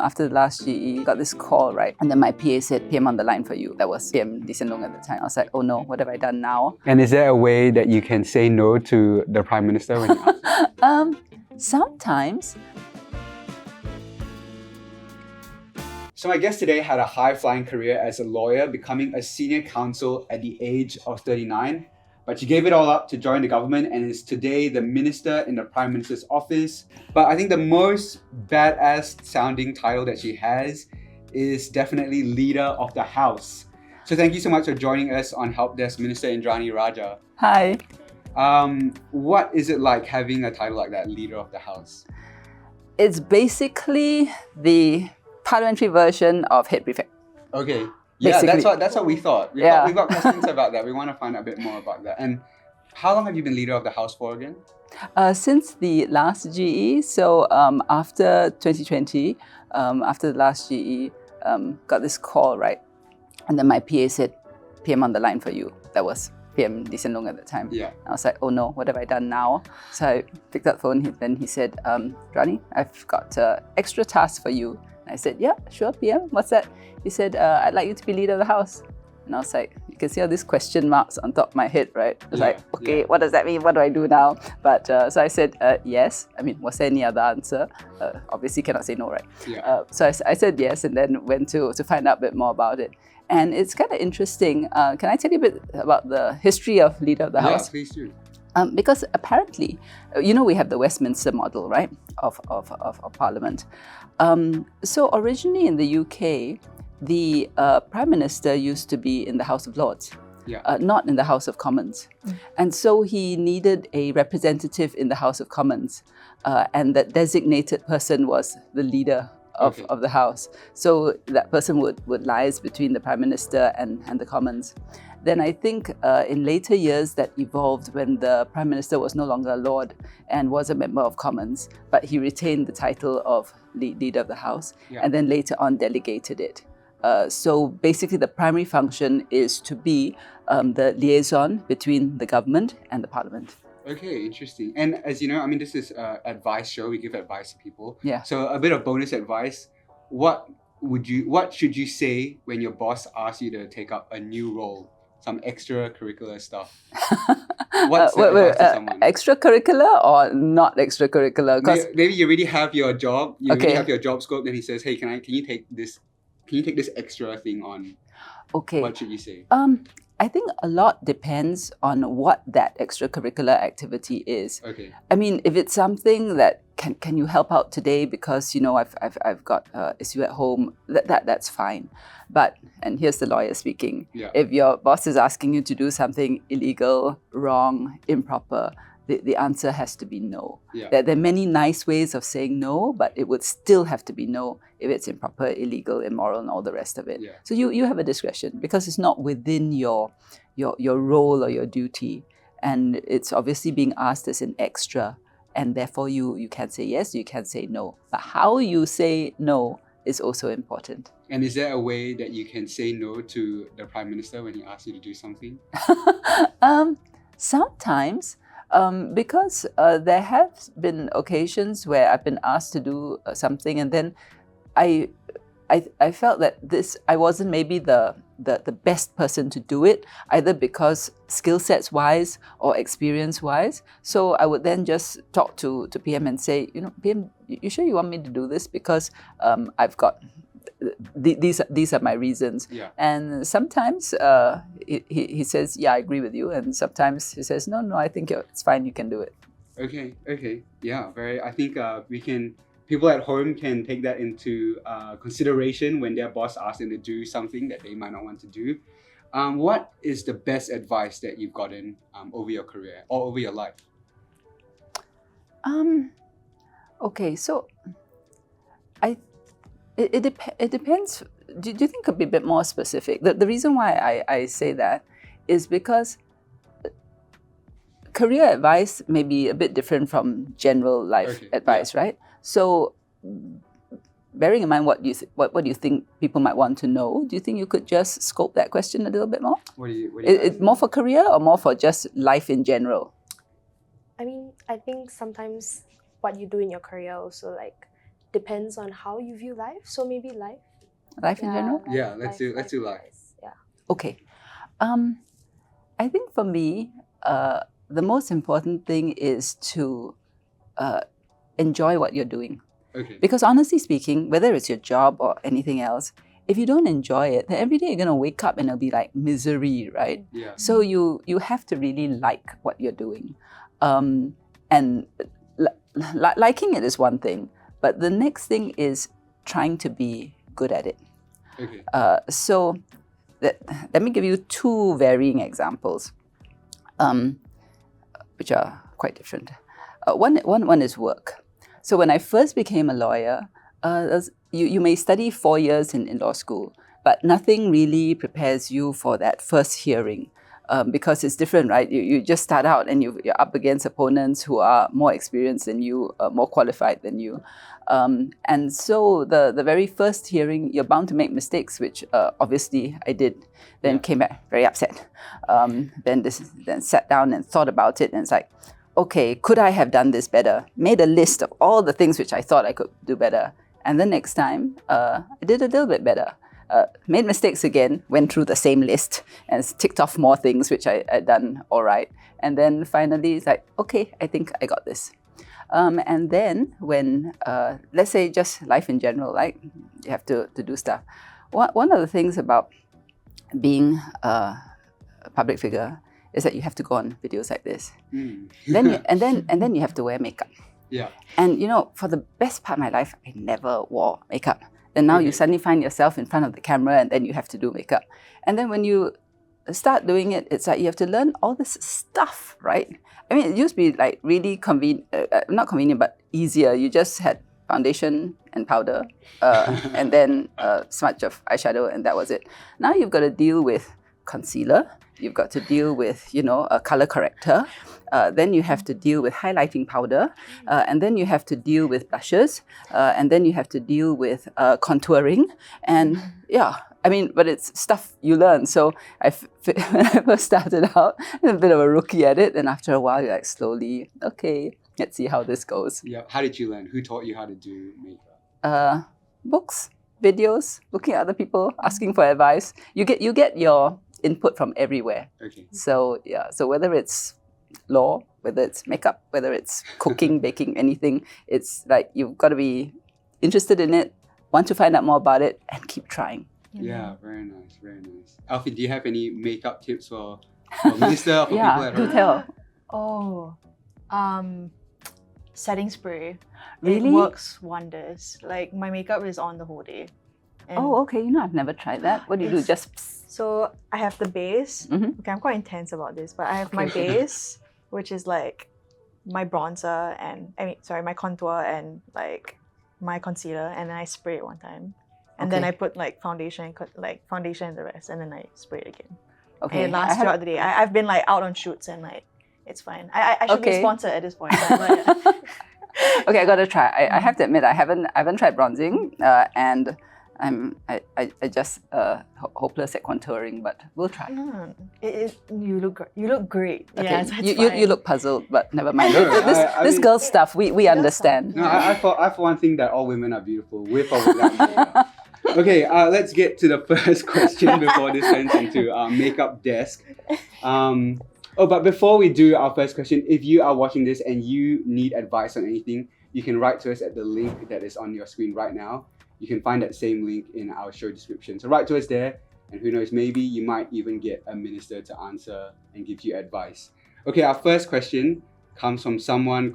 after the last GE, got this call, right? And then my PA said, PM on the line for you. That was PM Lee Hsien Loong at the time. I was like, oh no, what have I done now? And is there a way that you can say no to the Prime Minister when you ask? Sometimes. So my guest today had a high-flying career as a lawyer, becoming a senior counsel at the age of 39. But she gave it all up to join the government and is today the minister in the Prime Minister's office. But I think the most badass sounding title that she has is definitely Leader of the House. So thank you so much for joining us on Help Desk, Minister Indranee Rajah. Hi. What is it like having a title like that, Leader of the House? It's basically the parliamentary version of head prefect. Okay. Yeah, that's what we thought. We've got questions about that. We want to find out a bit more about that. And how long have you been Leader of the House for again? Since the last GE. So after 2020, after the last GE, got this call, right? And then my PA said, PM on the line for you. That was PM Lee Hsien Loong at the time. Yeah. I was like, oh no, what have I done now? So I picked up the phone. Then he said, Rani, I've got extra task for you. I said, yeah, sure, PM. What's that? He said, I'd like you to be Leader of the House. And I was like, you can see all these question marks on top of my head, right? I was like, okay, what does that mean? What do I do now? But so I said, yes. I mean, was there any other answer? Obviously, cannot say no, right? Yeah. So I said yes, and then went to find out a bit more about it. And it's kind of interesting. Can I tell you a bit about the history of Leader of the House? Yeah, please do. Because apparently, we have the Westminster model, right, of Parliament. So originally in the UK, the Prime Minister used to be in the House of Lords, not in the House of Commons. And so he needed a representative in the House of Commons, and that designated person was the leader of the House. So that person would liaise between the Prime Minister and the Commons. Then I think in later years that evolved when the Prime Minister was no longer a Lord and was a member of Commons, but he retained the title of Leader of the House, and then later on delegated it. So basically the primary function is to be the liaison between the government and the Parliament. Okay, interesting. And as you know, I mean, this is an advice show. We give advice to people. Yeah. So a bit of bonus advice. What should you say when your boss asks you to take up a new role? Some extracurricular stuff. What's advice to someone? Extracurricular or not extracurricular? Maybe you already have your job. You already have your job scope. Then he says, "Hey, can you take this? Can you take this extra thing on?" Okay. What should you say? I think a lot depends on what that extracurricular activity is. Okay. I mean, if it's something that can you help out today because I've got issue at home, that's fine. But and here's the lawyer speaking. Yeah. If your boss is asking you to do something illegal, wrong, improper, the answer has to be no. Yeah. There are many nice ways of saying no, but it would still have to be no if it's improper, illegal, immoral, and all the rest of it. Yeah. So you have a discretion because it's not within your role or your duty, and it's obviously being asked as an extra, and therefore you can say yes, you can say no. But how you say no is also important. And is there a way that you can say no to the Prime Minister when he asks you to do something? Sometimes. Because there have been occasions where I've been asked to do something, and then I felt that I wasn't maybe the best person to do it, either because skill sets wise or experience wise. So I would then just talk to PM and say, PM, you sure you want me to do this? Because I've got these are my reasons. Yeah. And sometimes he says, yeah, I agree with you. And sometimes he says, no, I think it's fine, you can do it. Okay. Yeah, I think people at home can take that into consideration when their boss asks them to do something that they might not want to do. What is the best advice that you've gotten over your career or over your life? Okay, so it depends. Do you think it could be a bit more specific? The reason why I say that is because career advice may be a bit different from general life advice, right? So bearing in mind what do you think people might want to know, do you think you could just scope that question a little bit more? What do you It's more for career or more for just life in general? I mean, I think sometimes what you do in your career also depends on how you view life. So maybe life. Life in general? Yeah, let's do life. Yeah. Okay. I think for me, the most important thing is to enjoy what you're doing. Okay. Because honestly speaking, whether it's your job or anything else, if you don't enjoy it, then every day you're going to wake up and it'll be like misery, right? Yeah. So you have to really like what you're doing. And liking it is one thing, but the next thing is trying to be good at it. Okay. So let me give you two varying examples, which are quite different. One is work. So when I first became a lawyer, you may study 4 years in law school, but nothing really prepares you for that first hearing. Because it's different, right? You just start out and you're up against opponents who are more experienced than you, more qualified than you. And so the very first hearing, you're bound to make mistakes, which obviously I did. Then came back very upset. Then sat down and thought about it, and it's like, okay, could I have done this better? Made a list of all the things which I thought I could do better. And the next time, I did a little bit better. Made mistakes again, went through the same list and ticked off more things which I had done all right. And then finally it's like, okay, I think I got this. And then when, let's say just life in general, like you have to do stuff. One of the things about being a public figure is that you have to go on videos like this. Then you have to wear makeup. Yeah. And for the best part of my life, I never wore makeup. Then now you suddenly find yourself in front of the camera and then you have to do makeup. And then when you start doing it, it's like you have to learn all this stuff, right? I mean, it used to be like really not convenient, but easier. You just had foundation and powder and then a smudge of eyeshadow and that was it. Now you've got to deal with concealer. You've got to deal with, a color corrector. Then you have to deal with highlighting powder. And then you have to deal with blushes. And then you have to deal with contouring. And but it's stuff you learn. So when I first started out, I was a bit of a rookie at it. And after a while, you're like slowly, okay, let's see how this goes. Yeah. How did you learn? Who taught you how to do makeup? Books, videos, looking at other people, asking for advice. You get your input from everywhere. Okay. So whether it's law, whether it's makeup, whether it's cooking, baking, anything, it's like you've got to be interested in it, want to find out more about it, and keep trying. Yeah, very nice, very nice. Alfie, do you have any makeup tips for Minister, for people at do home? tell. Setting spray. Really? It works wonders. Like my makeup is on the whole day. And Okay. I've never tried that. What do you do? Just so I have the base. Mhm. Okay, I'm quite intense about this, but I have my base, which is like my bronzer and my contour and like my concealer, and then I spray it one time, and then I put like foundation and the rest, and then I spray it again. okay. And it lasts throughout the day. I've been like out on shoots and like it's fine. I should be sponsored at this point. But, Okay, I gotta try. I have to admit I haven't tried bronzing, and I just hopeless at contouring, but we'll try. you look great. Okay, Yeah, so it's you fine. look puzzled, but never mind. No, This girl stuff we understand. No, I for one thing that all women are beautiful, with or without makeup. Okay, let's get to the first question before this turns into our makeup desk. But before we do our first question, if you are watching this and you need advice on anything, you can write to us at the link that is on your screen right now. You can find that same link in our show description. So write to us there, and who knows, maybe you might even get a minister to answer and give you advice. Okay, our first question comes from someone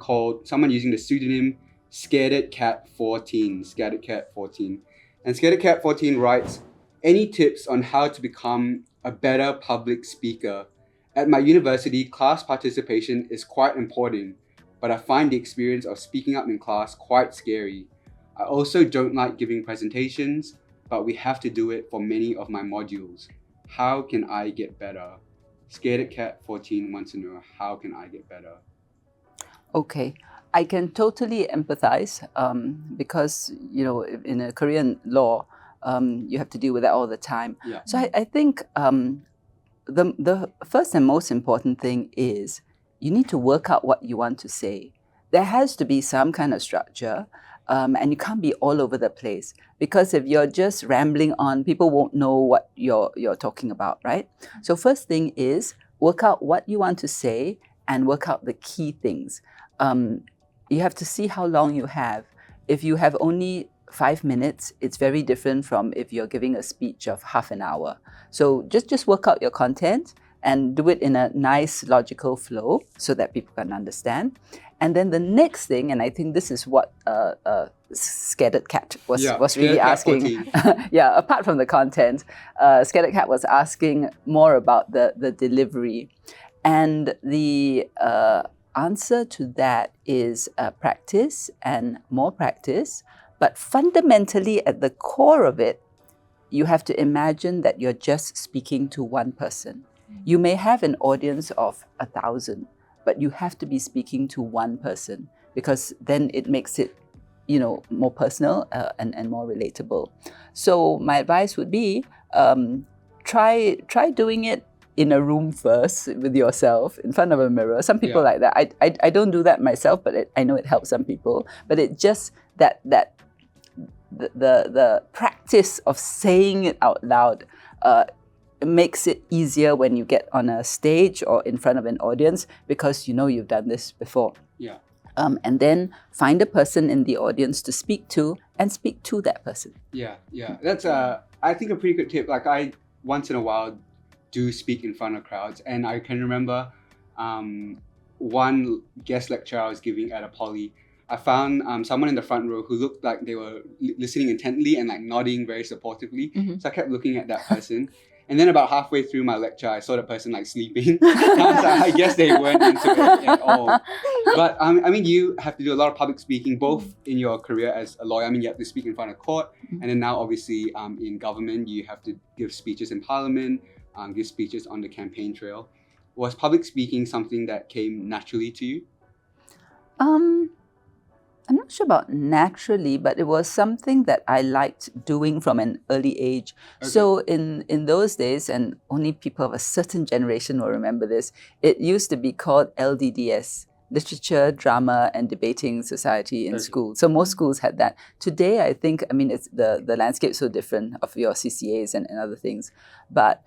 using the pseudonym ScaredCat14. ScaredCat14. And ScaredCat14 writes, any tips on how to become a better public speaker? At my university, class participation is quite important, but I find the experience of speaking up in class quite scary. I also don't like giving presentations, but we have to do it for many of my modules. How can I get better? ScaredCat14 wants to know, how can I get better? Okay, I can totally empathize because in a career in law, you have to deal with that all the time. Yeah. So I think the first and most important thing is you need to work out what you want to say. There has to be some kind of structure. and you can't be all over the place, because if you're just rambling on, people won't know what you're talking about, right? So first thing is work out what you want to say and work out the key things. You have to see how long you have. If you have only 5 minutes, it's very different from if you're giving a speech of half an hour. So just work out your content and do it in a nice logical flow so that people can understand. And then the next thing, and I think this is what Scanteak Cat was really asking. Yeah, apart from the content, Scanteak Cat was asking more about the delivery. And the answer to that is practice and more practice. But fundamentally, at the core of it, you have to imagine that you're just speaking to one person. You may have an audience of 1,000, but you have to be speaking to one person, because then it makes it, more personal and more relatable. So my advice would be try doing it in a room first with yourself in front of a mirror. Some people like that. I don't do that myself, but I know it helps some people. But it just the practice of saying it out loud makes it easier when you get on a stage or in front of an audience, because you've done this before. Yeah. And then find a person in the audience to speak to and speak to that person. Yeah. That's I think a pretty good tip. Like, I once in a while do speak in front of crowds, and I can remember one guest lecture I was giving at a poly. I found someone in the front row who looked like they were listening intently and like nodding very supportively. Mm-hmm. So I kept looking at that person. And then about halfway through my lecture, I saw the person like sleeping. And I was like, I guess they weren't into it at all. But you have to do a lot of public speaking, both in your career as a lawyer. You have to speak in front of court. And then now, obviously, in government, you have to give speeches in parliament, give speeches on the campaign trail. Was public speaking something that came naturally to you? I'm not sure about naturally, but it was something that I liked doing from an early age. Okay. So in those days, and only people of a certain generation will remember this, it used to be called LDDS, Literature, Drama and Debating Society in school. So most schools had that. Today, I think, it's the landscape so different of your CCAs and other things. But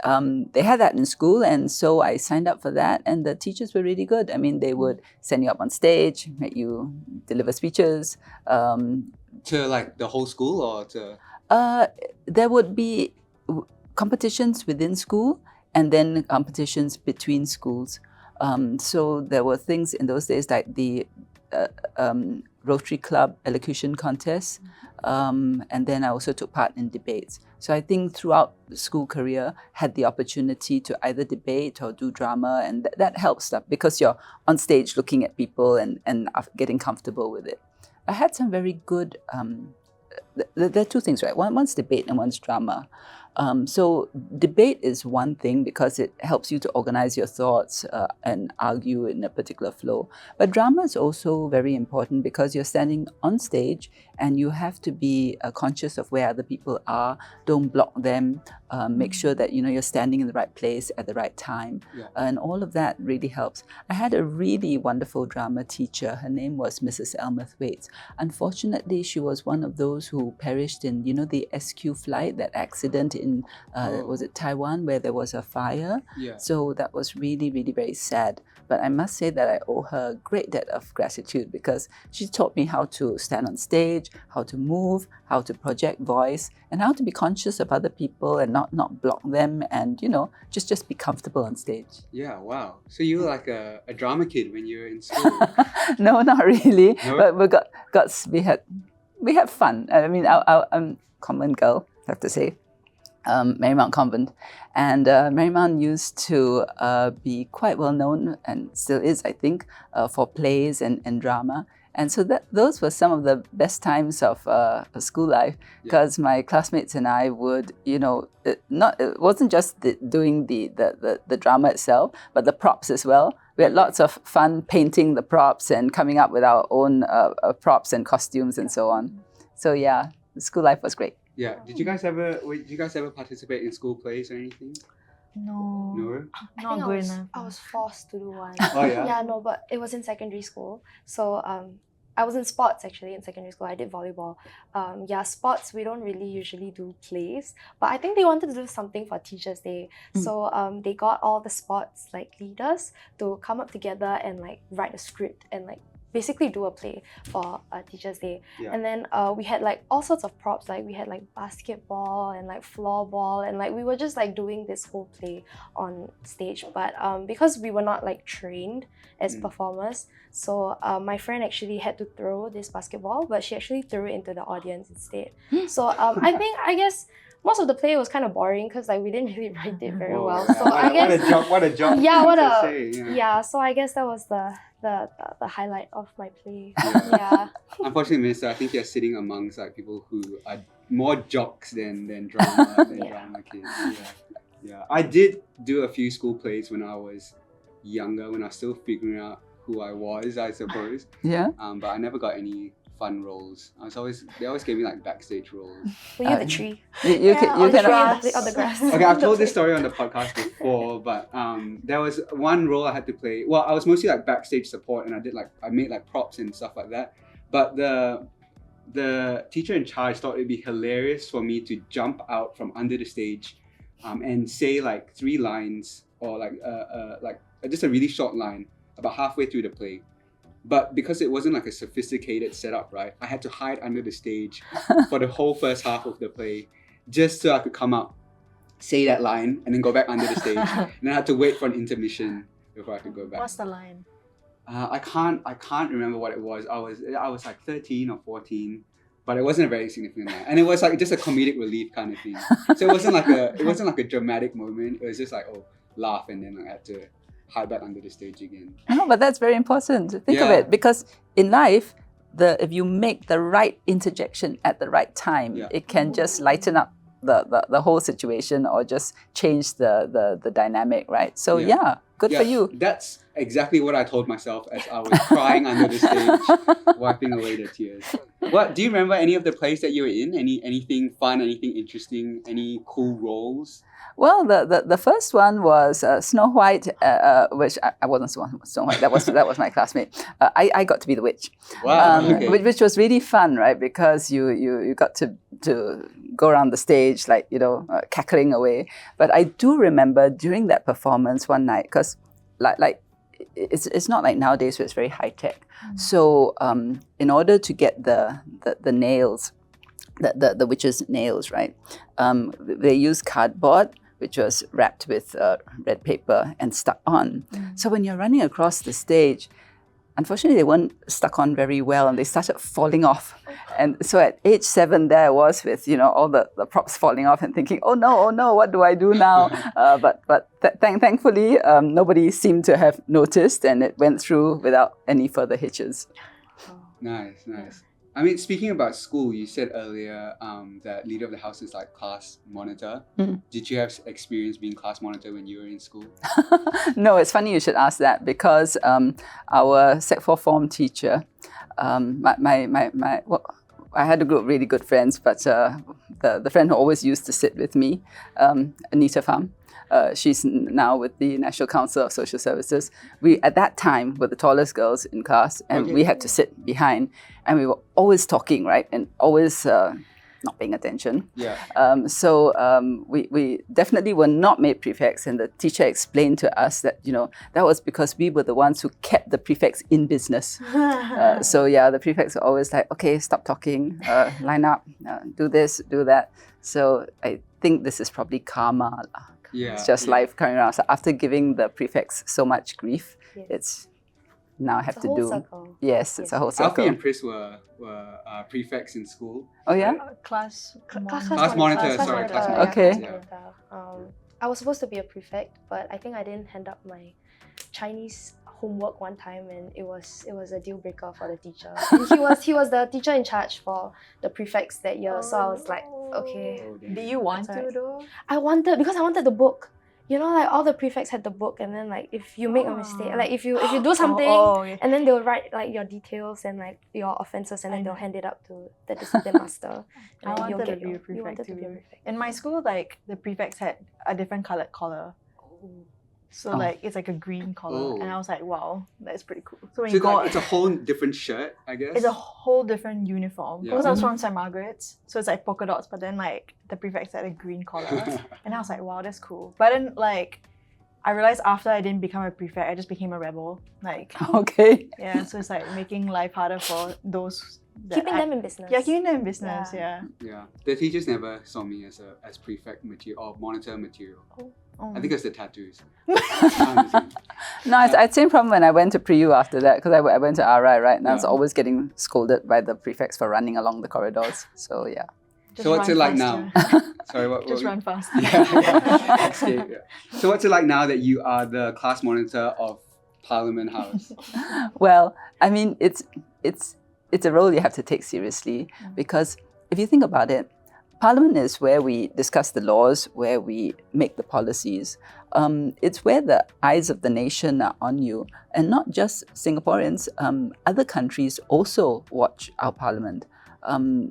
they had that in school, and so I signed up for that, and the teachers were really good. They would send you up on stage, make you deliver speeches. To like the whole school, or to? There would be competitions within school and then competitions between schools. So there were things in those days like the Rotary Club elocution contest, and then I also took part in debates. So I think throughout the school career, had the opportunity to either debate or do drama, and that helps stuff because you're on stage looking at people and getting comfortable with it. I had some very good. There are two things, right? One's debate and one's drama. So debate is one thing because it helps you to organize your thoughts and argue in a particular flow. But drama is also very important because you're standing on stage and you have to be conscious of where other people are. Don't block them. Make sure that you're standing in the right place at the right time. Yeah. And all of that really helps. I had a really wonderful drama teacher. Her name was Mrs. Elmeth Waits. Unfortunately, she was one of those who perished in the SQ flight, that accident in was it Taiwan, where there was a fire. Yeah. So that was really, really very sad. But I must say that I owe her a great debt of gratitude because she taught me how to stand on stage, how to move, how to project voice, and how to be conscious of other people and not block them, and just be comfortable on stage. Yeah, wow. So you were like a drama kid when you were in school? No, not really. No? But we had fun. I'm convent girl, I have to say. Marymount Convent, and Marymount used to be quite well known, and still is, I think, for plays and drama. And so those were some of the best times of school life, because my classmates and I would, it wasn't just doing the drama itself, but the props as well. We had lots of fun painting the props and coming up with our own props and costumes and so on. So yeah, school life was great. Yeah. Did you guys ever participate in school plays or anything? No. No? Not good enough. I was forced to do one. Oh yeah? Yeah, no, but it was in secondary school. So I was in sports actually in secondary school. I did volleyball. Sports, we don't really usually do plays, but I think they wanted to do something for Teachers' Day. So they got all the sports like leaders to come up together and like write a script and like basically do a play for Teachers' Day. Yeah. And then we had like all sorts of props, like we had like basketball and like floorball, and like we were just like doing this whole play on stage. But because we were not like trained as performers, so my friend actually had to throw this basketball, but she actually threw it into the audience instead. So I guess most of the play was kind of boring because like we didn't really write it very well. So I guess what a job. So I guess that was the highlight of my play. Yeah. Unfortunately, Minister, I think you're sitting amongst like people who are more jocks than drama drama kids. Yeah. I did do a few school plays when I was younger, when I was still figuring out who I was, I suppose. Yeah. But I never got any fun roles. They always gave me like backstage roles. Were you the tree? You can on the grass. Okay, I've told this story on the podcast before, but there was one role I had to play. Well, I was mostly like backstage support, and I made like props and stuff like that. But the teacher in charge thought it'd be hilarious for me to jump out from under the stage, and say like 3 lines or like just a really short line about halfway through the play. But because it wasn't like a sophisticated setup, right? I had to hide under the stage for the whole first half of the play, just so I could come up, say that line, and then go back under the stage. And then I had to wait for an intermission before I could go back. What's the line? I can't remember what it was. I was like 13 or 14, but it wasn't a very significant line. And it was like just a comedic relief kind of thing. So it wasn't like a dramatic moment. It was just like, oh, laugh, and then I had to hide back under the stage again. No, but that's very important. Think of it, because in life, if you make the right interjection at the right time, it can just lighten up the whole situation or just change the dynamic, right? So good for you. That's exactly what I told myself as I was crying under the stage, wiping away the tears. What do you remember any of the plays that you were in? Anything fun, anything interesting, any cool roles? Well, the first one was Snow White, which I wasn't Snow White. That was my classmate. I got to be the witch. Wow. Okay. Which was really fun, right? Because you got to go around the stage like cackling away. But I do remember during that performance one night, because like it's not like nowadays where it's very high tech. So in order to get the nails, the witch's nails, right? They use cardboard, which was wrapped with red paper and stuck on. So when you're running across the stage, unfortunately, they weren't stuck on very well, and they started falling off. And so at age 7, there I was with all the props falling off and thinking, oh no, what do I do now? But thankfully, nobody seemed to have noticed, and it went through without any further hitches. Nice. I mean, speaking about school, you said earlier that leader of the house is like class monitor. Did you have experience being class monitor when you were in school? No, it's funny you should ask that, because our Sec 4 form teacher, I had a group of really good friends, but the friend who always used to sit with me, Anita Pham, she's now with the National Council of Social Services. We, at that time, were the tallest girls in class, and we had to sit behind, and we were always talking, right? And always not paying attention. We definitely were not made prefects, and the teacher explained to us that, that was because we were the ones who kept the prefects in business. The prefects were always like, okay, stop talking, line up, do this, do that. So I think this is probably karma. It's just life coming around. So after giving the prefects so much grief, it's now I have to do. Circle. Yes, it's a whole circle. Alfie and Pris were prefects in school. Oh yeah? Class monitor. Okay. I was supposed to be a prefect, but I think I didn't hand up my Chinese homework one time, and it was a deal breaker for the teacher. And he was the teacher in charge for the prefects that year. So I was like, okay. Did you want to though? I wanted the book. Like all the prefects had the book, and then like if you make a mistake, like if you do something, and then they'll write like your details and like your offences, and then they'll hand it up to the discipline master. And I then wanted to you be a prefect wanted to too. be a prefect. In my school, like the prefects had a different coloured collar. So Oh. like it's like a green collar, and I Oh. was like, wow, that's pretty cool. So when So you go, it's a whole different shirt, I guess. it's a whole different uniform. Yeah. Because I was from St. Margaret's, so it's like polka dots, but then like the prefects had a green collar, and I was like, wow, that's cool. But then like I realized after I didn't become a prefect, I just became a rebel. Like Okay. yeah, so it's like making life harder for those that Keeping them in business. Yeah, keeping them in business. Yeah. Yeah. Yeah, the teachers never saw me as prefect material or monitor material. I think it's the tattoos. No, I'd same problem when I went to Pre-U after that because I went to RI, right? And I was Yeah. always getting scolded by the prefects for running along the corridors. So yeah. Just So what's run it like faster. now? Sorry, what? Just what run fast. Yeah. Escape, yeah. So what's it like now that you are the class monitor of Parliament House? Well, I mean, it's a role you have to take seriously because if you think about it, Parliament is where we discuss the laws, where we make the policies. It's where the eyes of the nation are on you, and not just Singaporeans. Other countries also watch our Parliament.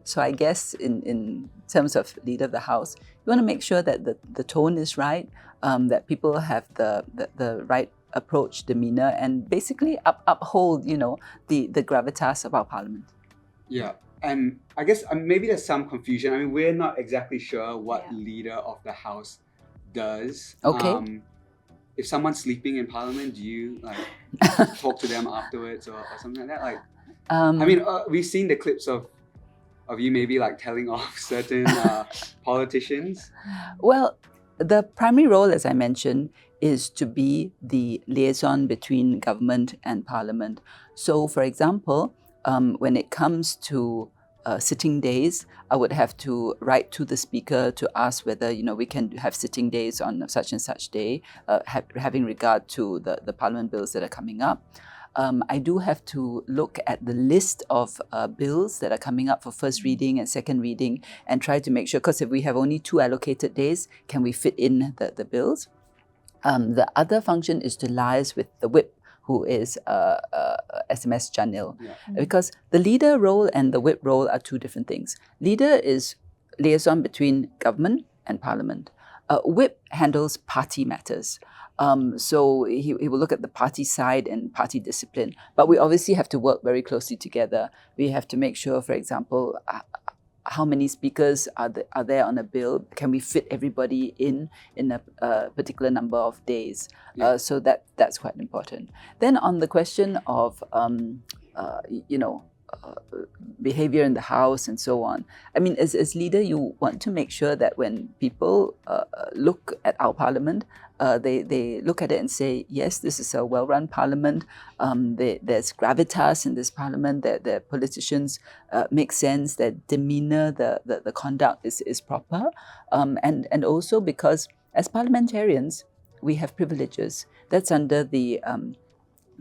So I guess in terms of leader of the house, you want to make sure that the tone is right, that people have the right approach, demeanor, and basically uphold, the gravitas of our Parliament. Yeah, and I guess maybe there's some confusion. I mean, we're not exactly sure what Yeah. leader of the house does. Okay. If someone's sleeping in Parliament, do you like talk to them afterwards or something like that? Like, I mean, we've seen the clips of you maybe like telling off certain politicians. Well, the primary role, as I mentioned, is to be the liaison between government and Parliament. So, for example, when it comes to sitting days, I would have to write to the Speaker to ask whether we can have sitting days on such and such day, having regard to the Parliament bills that are coming up. I do have to look at the list of bills that are coming up for first reading and second reading and try to make sure, because if we have only 2 allocated days, can we fit in the bills? The other function is to liaise with the whip, who is SMS Janil. Yeah. Because the leader role and the whip role are 2 different things. Leader is liaison between government and Parliament. Whip handles party matters. So he will look at the party side and party discipline. But we obviously have to work very closely together. We have to make sure, for example, how many speakers are there on a bill? Can we fit everybody in a particular number of days? Yeah. So that's quite important. Then on the question of behavior in the house and so on. I mean, as leader, you want to make sure that when people look at our Parliament, they look at it and say, yes, this is a well-run Parliament. There's gravitas in this Parliament. The politicians make sense. Their demeanor, the conduct is proper, and also because as parliamentarians, we have privileges. That's under the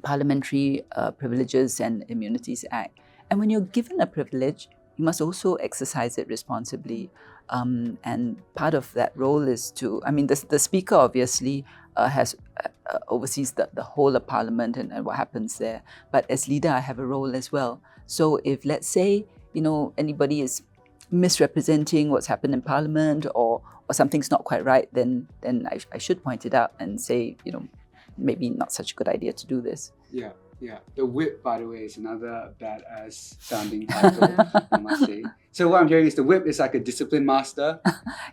Parliamentary Privileges and Immunities Act. And when you're given a privilege, you must also exercise it responsibly. And part of that role is the Speaker obviously oversees the whole of Parliament and what happens there. But as leader, I have a role as well. So if, let's say, anybody is misrepresenting what's happened in Parliament or something's not quite right, then I should point it out and say, maybe not such a good idea to do this. Yeah. The whip, by the way, is another badass sounding title, I must say. So what I'm hearing is the whip is like a discipline master,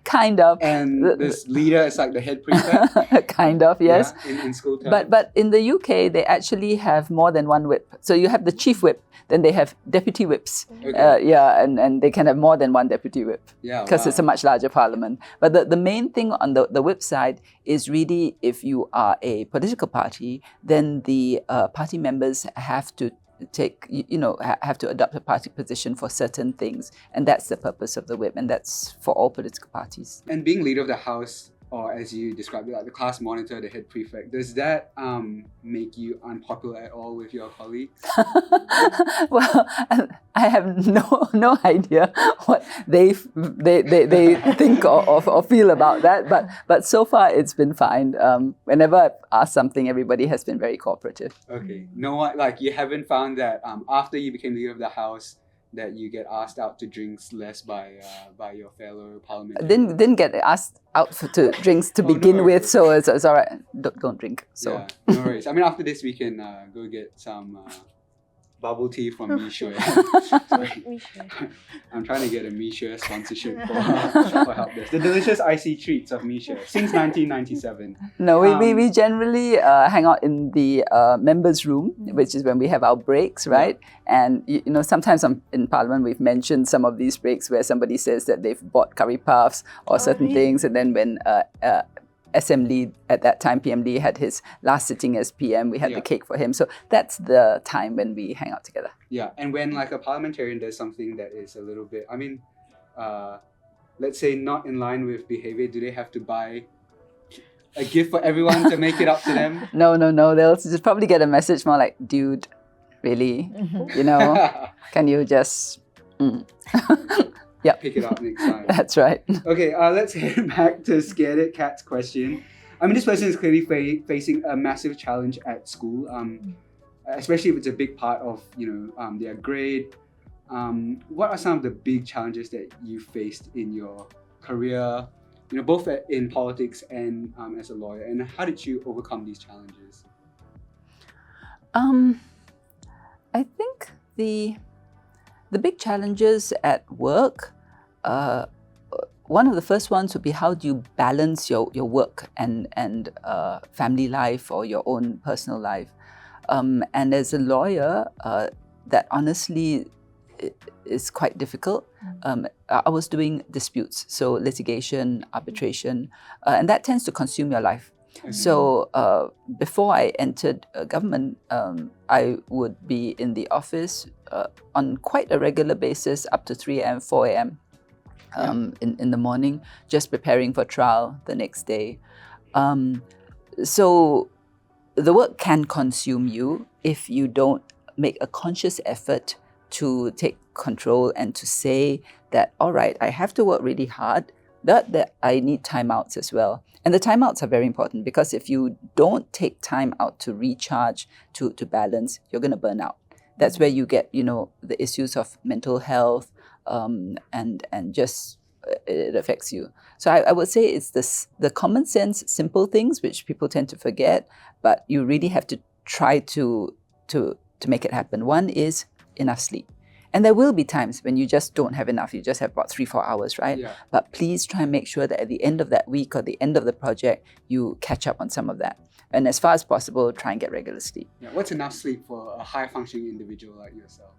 Kind of. and this leader is like the head prefect. Kind of, yes. Yeah, in school terms. But in the UK, they actually have more than one whip. So you have the chief whip, then they have deputy whips. Okay. And they can have more than one deputy whip Yeah, because it's a much larger parliament. But the main thing on the whip side is really if you are a political party, then the party members have to have to adopt a party position for certain things. And that's the purpose of the whip. And that's for all political parties. And being leader of the house, or as you described it, like the class monitor, the head prefect, does that make you unpopular at all with your colleagues? Well, I have no idea what they think or feel about that. But so far it's been fine. Whenever I've asked something, everybody has been very cooperative. Okay. No one, like you haven't found that after you became leader of the house that you get asked out to drinks less by your fellow parliamentarians? Didn't get asked out to drinks to Oh, no begin with, worries. so it's all right. Don't drink. So Yeah, no worries. I mean, after this, we can go get some bubble tea from Misha. Sorry. I'm trying to get a Misha sponsorship for Help Desk. The delicious icy treats of Misha since 1997. no, we generally hang out in the members' room, which is when we have our breaks, right? And you know, sometimes in Parliament we've mentioned some of these breaks where somebody says that they've bought curry puffs or certain things, and then when SM Lee at that time, PM Lee had his last sitting as PM, we had the cake for him. So that's the time when we hang out together. Yeah, and when like a parliamentarian does something that is a little bit, I mean, let's say not in line with behavior, do they have to buy a gift for everyone to make it up to them? No. They'll just probably get a message more like, dude, really? You know, can you just... Pick it up next time. That's right. Okay, let's head back to Scared Cat's question. I mean, this person is clearly facing a massive challenge at school, especially if it's a big part of their grade. What are some of the big challenges that you faced in your career, both in politics and as a lawyer, and how did you overcome these challenges? I think the big challenges at work, one of the first ones would be how do you balance your work and family life or your own personal life. And as a lawyer, that honestly is quite difficult. I was doing disputes, so litigation, arbitration, and that tends to consume your life. So before I entered government, I would be in the office on quite a regular basis, up to 3 a.m., 4 a.m. In the morning, just preparing for trial the next day. So the work can consume you if you don't make a conscious effort to take control and to say that, all right, I have to work really hard, but that I need timeouts as well. And the timeouts are very important because if you don't take time out to recharge, to balance, you're going to burn out. That's where you get, the issues of mental health, and just it affects you. So I would say it's the common sense, simple things which people tend to forget, but you really have to try to make it happen. One is enough sleep. And there will be times when you just don't have enough. You just have about 3-4 hours, right? Yeah. But please try and make sure that at the end of that week or the end of the project, you catch up on some of that. And as far as possible, try and get regular sleep. Yeah. What's enough sleep for a high-functioning individual like yourself?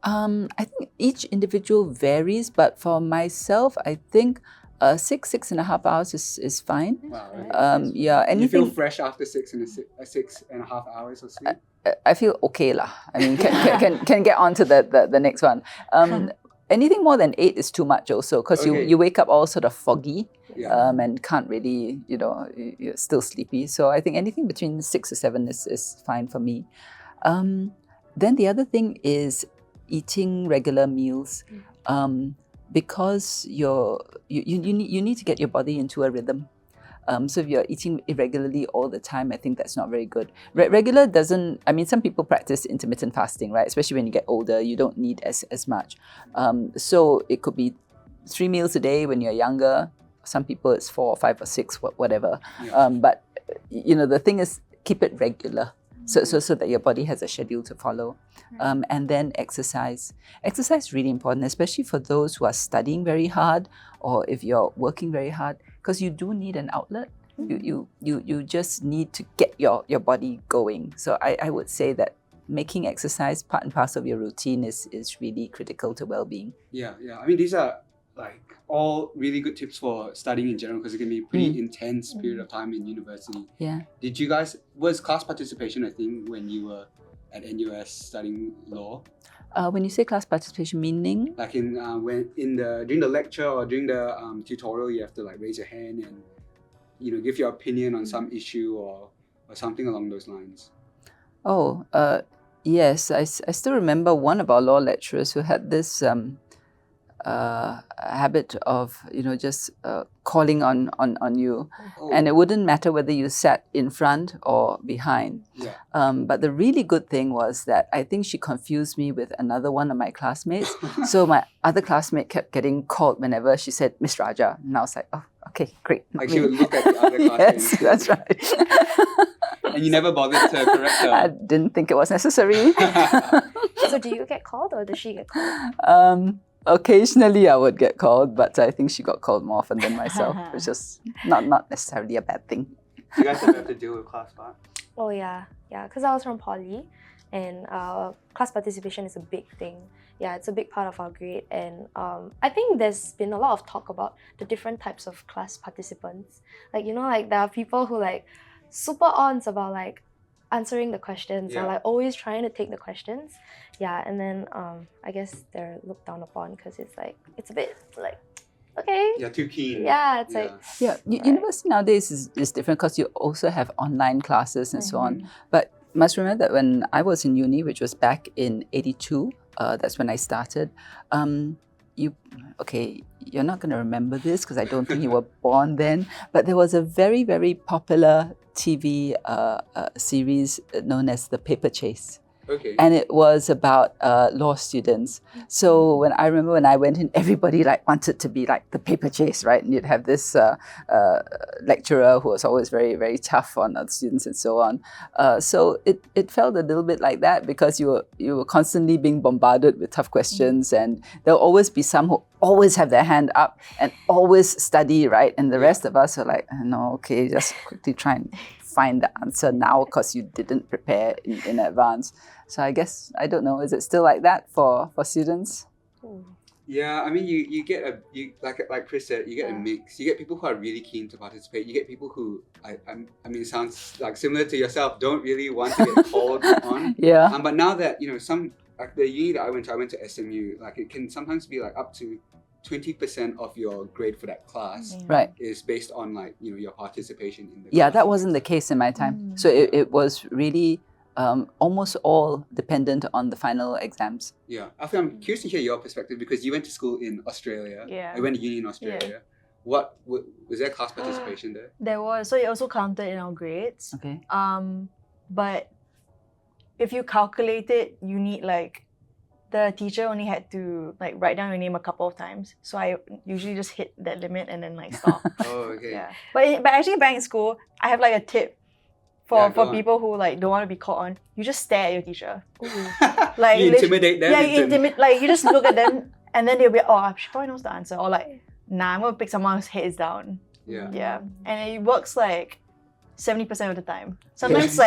I think each individual varies, but for myself, I think 6.5 hours is fine. Wow. Yeah. You Anything. feel fresh after 6.5 hours of sleep? I feel okay lah. I mean, can get on to the next one. Anything more than 8 is too much also because you wake up all sort of foggy, and can't really, you're still sleepy. So I think anything between 6 or 7 is fine for me. Then the other thing is eating regular meals, because you need to get your body into a rhythm. So if you're eating irregularly all the time, I think that's not very good. Regular doesn't, I mean, some people practice intermittent fasting, right? Especially when you get older, you don't need as much. So it could be 3 meals a day when you're younger. Some people it's 4 or 5 or 6, whatever. But, the thing is, keep it regular. So that your body has a schedule to follow. And then exercise. Exercise is really important, especially for those who are studying very hard or if you're working very hard, because you do need an outlet. You just need to get your body going. So I would say that making exercise part and parcel of your routine is really critical to well-being. Yeah. I mean, these are like all really good tips for studying in general because it can be a pretty intense period of time in university. Yeah. Did you guys, was class participation a thing when you were at NUS studying law? When you say class participation, meaning? Like during the lecture or during the tutorial, you have to like raise your hand and give your opinion on some issue or something along those lines. Oh, yes. I still remember one of our law lecturers who had this habit of just calling on you, Oh, and it wouldn't matter whether you sat in front or behind. yeah. But the really good thing was that I think she confused me with another one of my classmates. So my other classmate kept getting called whenever she said Miss Rajah, and I was like, oh, okay, great. not Like she me." would look at the other classmates. Yes, that's right. And you never bothered to correct I her. didn't think it was necessary. So do you get called or does she get called? Occasionally I would get called, but I think she got called more often than myself, which is not necessarily a bad thing. Do you guys ever have to deal with class part? Oh yeah, because I was from poly, and class participation is a big thing. Yeah, it's a big part of our grade, and I think there's been a lot of talk about the different types of class participants. Like there are people who super ons about answering the questions or Yeah. always trying to take the questions. Yeah, and then I guess they're looked down upon because it's a bit okay. You're too keen. Yeah, it's Yeah, university nowadays is different because you also have online classes and so on. But must remember that when I was in uni, which was back in '82, that's when I started. You're not going to remember this because I don't think you were born then. But there was a very, very popular TV series known as The Paper Chase. Okay. And it was about law students. So when I went in, everybody wanted to be like the paper chase, right? And you'd have this lecturer who was always very, very tough on other students and so on. So it felt a little bit like that because you were constantly being bombarded with tough questions, and there'll always be some who always have their hand up and always study, right? And the rest of us are like, no, okay, just quickly try and find the answer now because you didn't prepare in advance. So I guess, I don't know, is it still like that for students? Yeah, I mean, you get like Chris said, you get a mix. You get people who are really keen to participate. You get people who, I mean, it sounds like similar to yourself, don't really want to get called on. Yeah. But now that, some, like the uni that I went to SMU, it can sometimes be up to 20% of your grade for that class Right. is based on your participation in the Yeah, class. that wasn't the case in my time. So it was really almost all dependent on the final exams. Yeah, I'm curious to hear your perspective because you went to school in Australia. Yeah. I went to uni in Australia. What was there class participation there? There was, so it also counted in our grades. Okay. But if you calculate it, you need the teacher only had to write down your name a couple of times. So I usually just hit that limit and then stop. Oh, okay. Yeah. But actually back in school, I have a tip for go on. people who don't want to be caught on. You just stare at your teacher. You intimidate them. Yeah, you just look at them and then they'll be, oh, she probably knows the answer. Or nah, I'm gonna pick someone whose head is down. Yeah. Yeah. And it works 70% of the time. Sometimes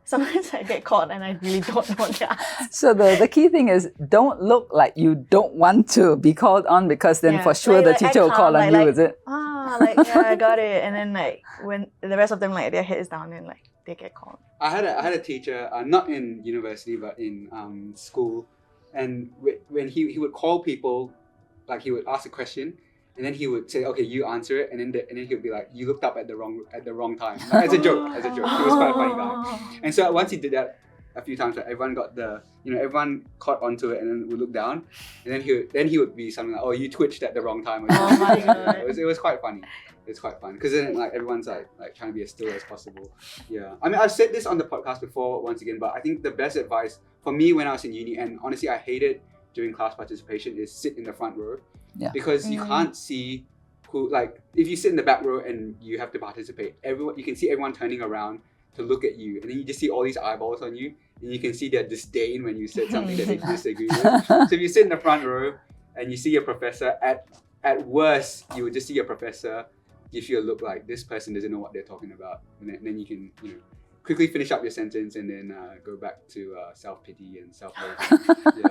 sometimes I get caught and I really don't know the answer. So the key thing is don't look like you don't want to be called on because then for sure the teacher will call on you, is it? Yeah, I got it. And then when the rest of them their head is down and they get called. I had a teacher, not in university but in school, and when he would call people, he would ask a question, and then he would say, okay, you answer it, and then he would be like, you looked up at the wrong time. As a joke. He was quite a funny guy. And so once he did that a few times, everyone got everyone caught onto it and then would look down, and then he would be something like, oh, you twitched at the wrong time. Oh my God. It was quite funny. It's quite fun because then everyone's trying to be as still as possible. Yeah, I mean, I've said this on the podcast before once again, but I think the best advice for me when I was in uni, and honestly I hated during class participation, is sit in the front row. Yeah. Because you can't see who, if you sit in the back row and you have to participate, you can see everyone turning around to look at you, and then you just see all these eyeballs on you, and you can see their disdain when you said something that they disagree with. So if you sit in the front row and you see your professor, at worst you would just see your professor give you a look like this person doesn't know what they're talking about, and then you can quickly finish up your sentence and then go back to self-pity and self-loathing.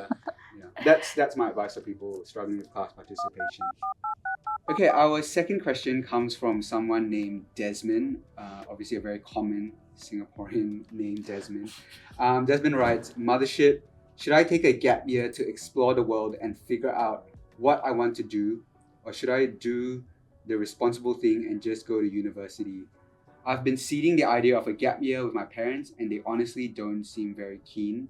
Yeah, that's my advice for people struggling with class participation. Okay, our second question comes from someone named Desmond, obviously a very common Singaporean name, Desmond. Desmond writes, Mothership, should I take a gap year to explore the world and figure out what I want to do, or should I do the responsible thing and just go to university? I've been seeding the idea of a gap year with my parents, and they honestly don't seem very keen.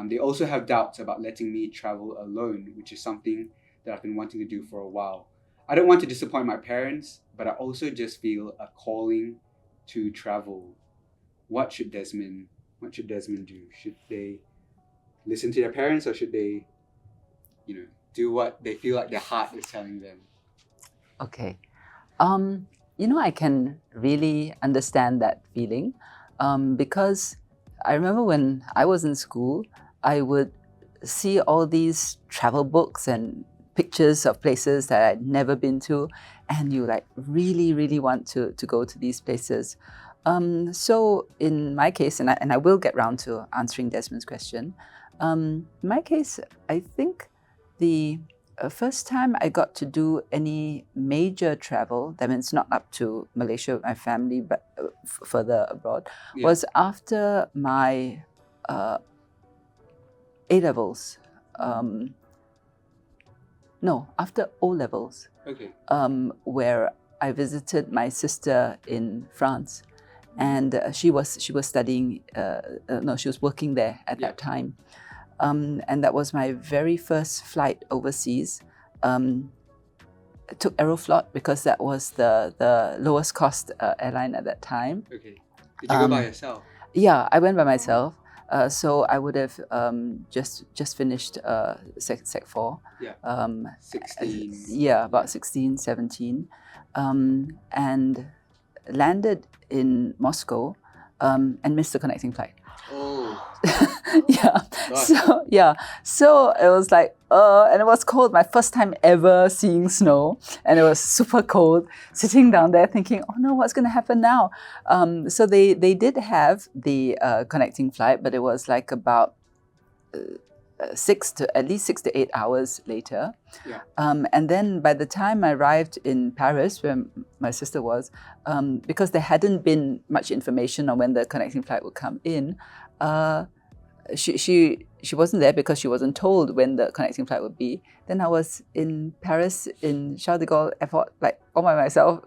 They also have doubts about letting me travel alone, which is something that I've been wanting to do for a while. I don't want to disappoint my parents, but I also just feel a calling to travel. What should Desmond do? Should they listen to their parents, or should they, do what they feel like their heart is telling them? Okay. I can really understand that feeling because I remember when I was in school, I would see all these travel books and pictures of places that I'd never been to, and you like really, really want to go to these places. So in my case, and I will get round to answering Desmond's question, in my case, I think the first time I got to do any major travel, that means not up to Malaysia with my family, but further abroad, was after my A-levels. After O-levels. Okay. Where I visited my sister in France, and she was studying. She was working there at that time, and that was my very first flight overseas. I took Aeroflot because that was the lowest cost airline at that time. Okay. Did you go by yourself? Yeah, I went by myself. So I would have just finished Sec 4. Yeah. 16. Yeah, about 16, 17. And landed in Moscow and missed the connecting flight. Oh. Yeah. Gosh. So it was like, and it was cold. My first time ever seeing snow, and it was super cold. Sitting down there thinking, oh no, what's going to happen now? So they did have the connecting flight, but it was like about at least 6 to 8 hours later. Yeah. And then by the time I arrived in Paris, where my sister was, because there hadn't been much information on when the connecting flight would come in, she wasn't there because she wasn't told when the connecting flight would be. Then I was in Paris in Charles de Gaulle airport, like all by myself,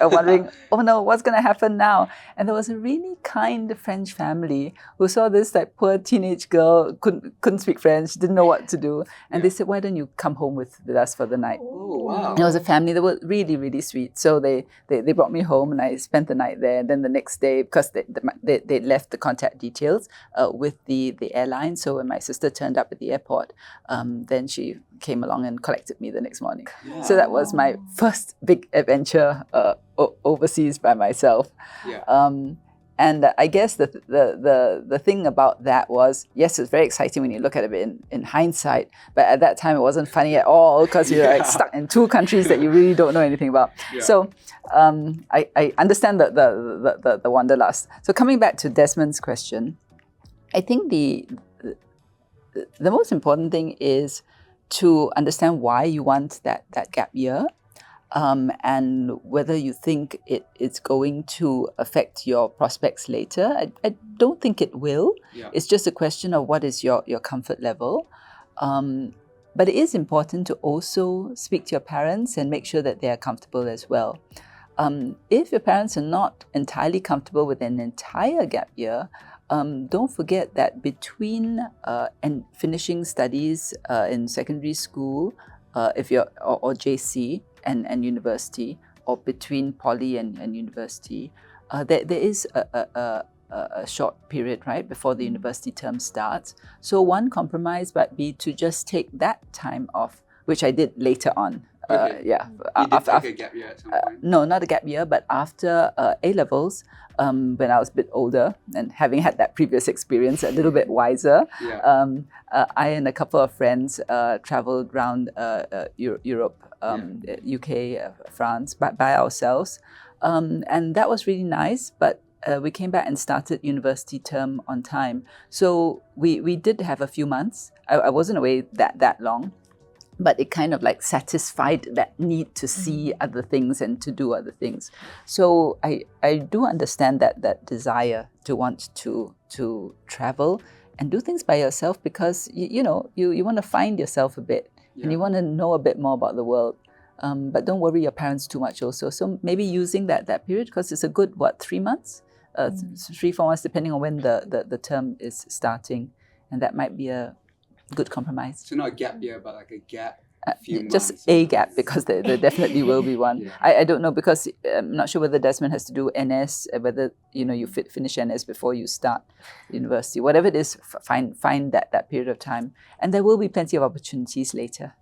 wondering, oh no, what's going to happen now? And there was a really kind French family who saw this like poor teenage girl, couldn't speak French, didn't know what to do. And they said, why don't you come home with us for the night? Oh, wow. And it was a family that were really, really sweet. So they brought me home and I spent the night there. And then the next day, because they left the contact details with the airline. So when my sister turned up at the airport, then she came along and collected me the next morning. Yeah. So that was my first big adventure overseas by myself. Yeah. And I guess the thing about that was, yes, it's very exciting when you look at it in hindsight, but at that time it wasn't funny at all because you're like stuck in two countries that you really don't know anything about. Yeah. So I understand the wanderlust. So coming back to Desmond's question, I think the most important thing is to understand why you want that gap year. And whether you think it's going to affect your prospects later. I don't think it will. Yeah. It's just a question of what is your comfort level. But it is important to also speak to your parents and make sure that they are comfortable as well. If your parents are not entirely comfortable with an entire gap year, don't forget that between and finishing studies in secondary school, if you're or JC, and university, or between poly and university, there is a short period, right, before the university term starts. So one compromise might be to just take that time off, which I did later on. Okay. You did take a gap year at some point? No, not a gap year, but after A-levels, when I was a bit older and having had that previous experience, a little bit wiser, I and a couple of friends traveled around Europe, UK, France, by ourselves. And that was really nice, but we came back and started university term on time. So we did have a few months. I wasn't away that long. But it kind of like satisfied that need to see other things and to do other things. So I do understand that desire to want to travel and do things by yourself because you want to find yourself a bit and you want to know a bit more about the world. But don't worry your parents too much also. So maybe using that period, because it's a good 3 months, 3-4 months depending on when the term is starting, and that might be a good compromise. So not a gap year, but like a gap few Just months. a gap, because there definitely will be one. Yeah. I don't know, because I'm not sure whether Desmond has to do NS, whether you finish NS before you start university. Whatever it is, find that period of time, and there will be plenty of opportunities later.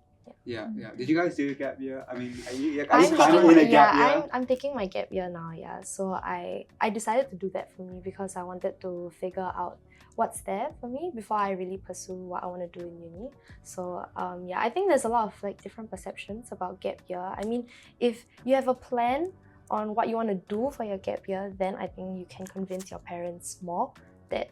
Yeah. Did you guys do a gap year? I mean, are you I'm currently in a gap year? I'm taking my gap year now, yeah. So I decided to do that for me because I wanted to figure out what's there for me before I really pursue what I want to do in uni. So I think there's a lot of like different perceptions about gap year. I mean, if you have a plan on what you want to do for your gap year, then I think you can convince your parents more that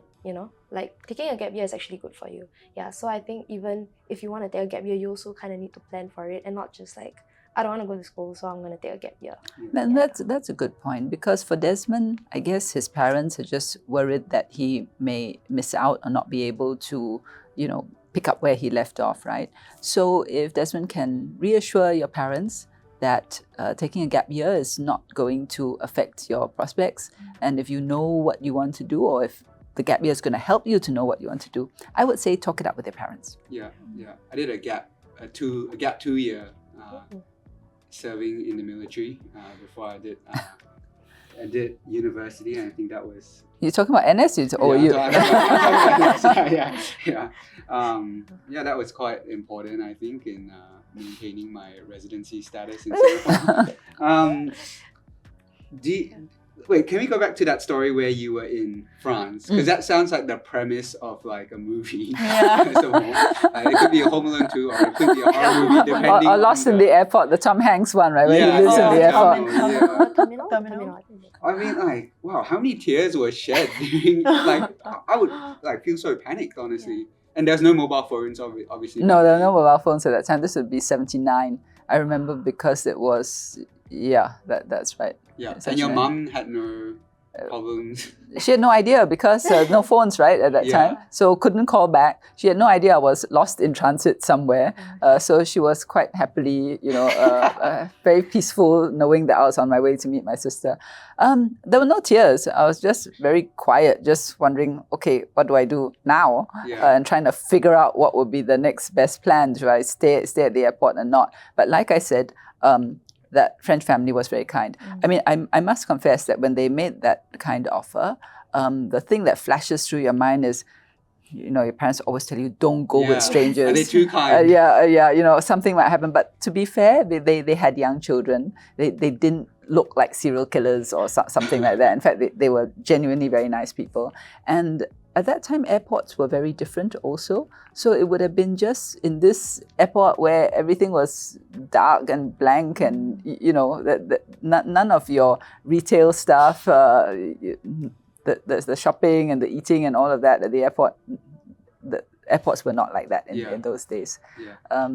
like taking a gap year is actually good for you. Yeah, so I think even if you want to take a gap year, you also kind of need to plan for it and not just like, I don't want to go to school, so I'm going to take a gap year. Then that's a good point, because for Desmond, I guess his parents are just worried that he may miss out or not be able to, pick up where he left off, right? So if Desmond can reassure your parents that taking a gap year is not going to affect your prospects, and if you know what you want to do, or if the gap year is going to help you to know what you want to do, I would say talk it out with your parents. Yeah. I did a gap 2 year serving in the military before I did university, and I think that was. You're talking about NS, or you? Yeah, that was quite important, I think, in maintaining my residency status in Singapore. Wait, can we go back to that story where you were in France? Because that sounds like the premise of like a movie. So, it could be a Home Alone 2, or it could be a horror movie, depending or Lost in the Airport, the Tom Hanks one, right? Where he lives in the airport. Terminal. I mean, like, wow, how many tears were shed during, like, I would like feel so panicked, honestly. And there's no mobile phones, obviously. No, there were no mobile phones at that time. This would be 79. I remember, because it was, that's right. Yeah, and your mum had no problems. She had no idea, because no phones, right, at that time. So couldn't call back. She had no idea I was lost in transit somewhere. So she was quite happily, very peaceful, knowing that I was on my way to meet my sister. There were no tears. I was just very quiet, just wondering, okay, what do I do now? And trying to figure out what would be the next best plan. Do I stay at the airport or not? But like I said, that French family was very kind. I mean, I must confess that when they made that kind offer, the thing that flashes through your mind is, your parents always tell you, don't go with strangers. Are they too kind? Something might happen. But to be fair, they had young children. They didn't look like serial killers or something like that. In fact, they were genuinely very nice people. And at that time, airports were very different also. So it would have been just in this airport where everything was dark and blank, and, none of your retail stuff, the shopping and the eating and all of that at the airport, the airports were not like that in those days.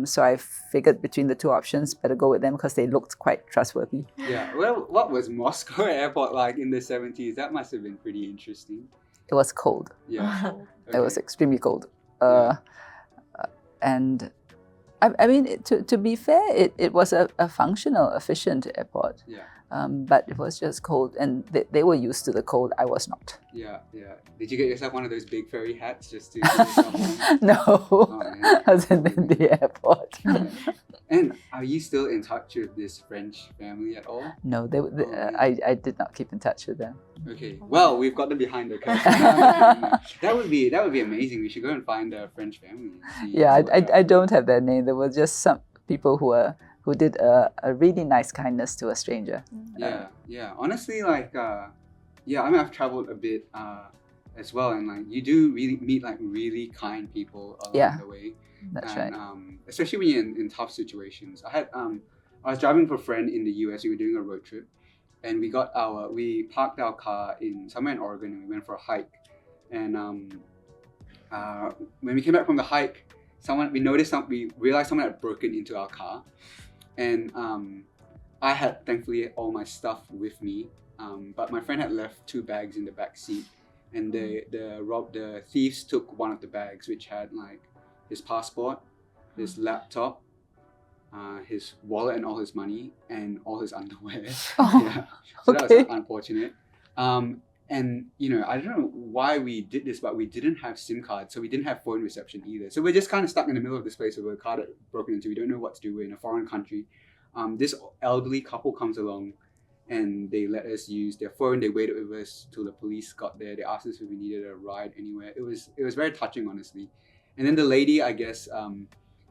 So I figured between the two options, better go with them because they looked quite trustworthy. Yeah. Well, what was Moscow airport like in the 70s? That must have been pretty interesting. It was cold. Yeah. It was extremely cold. And I mean, to be fair, it was a functional, efficient airport. But it was just cold, and they were used to the cold. I was not. Yeah. Did you get yourself one of those big furry hats just to get yourself warm? No, Oh, I was in the airport. And are you still in touch with this French family at all? No, I did not keep in touch with them. Okay, well, we've got them behind the curtain. That would be amazing. We should go and find a French family. And see I don't have their name. There were just some people who did a really nice kindness to a stranger. Yeah. Honestly, like, I mean, I've traveled a bit as well, and like, you do really meet like really kind people along the way. That's right. Especially when you're in tough situations. I was driving for a friend in the US. We were doing a road trip, and we parked our car somewhere in Oregon, and we went for a hike. And when we came back from the hike, we realized someone had broken into our car, and I had thankfully all my stuff with me, but my friend had left 2 bags in the back seat, and the thieves took one of the bags, which had like his passport, his laptop, his wallet and all his money, and all his underwear. So that was unfortunate. And I don't know why we did this, but we didn't have SIM cards, so we didn't have phone reception either. So we're just kind of stuck in the middle of this place where a car that broken into. We don't know what to do. We're in a foreign country. This elderly couple comes along, and they let us use their phone. They waited with us till the police got there. They asked us if we needed a ride anywhere. It was very touching, honestly. And then the lady, I guess,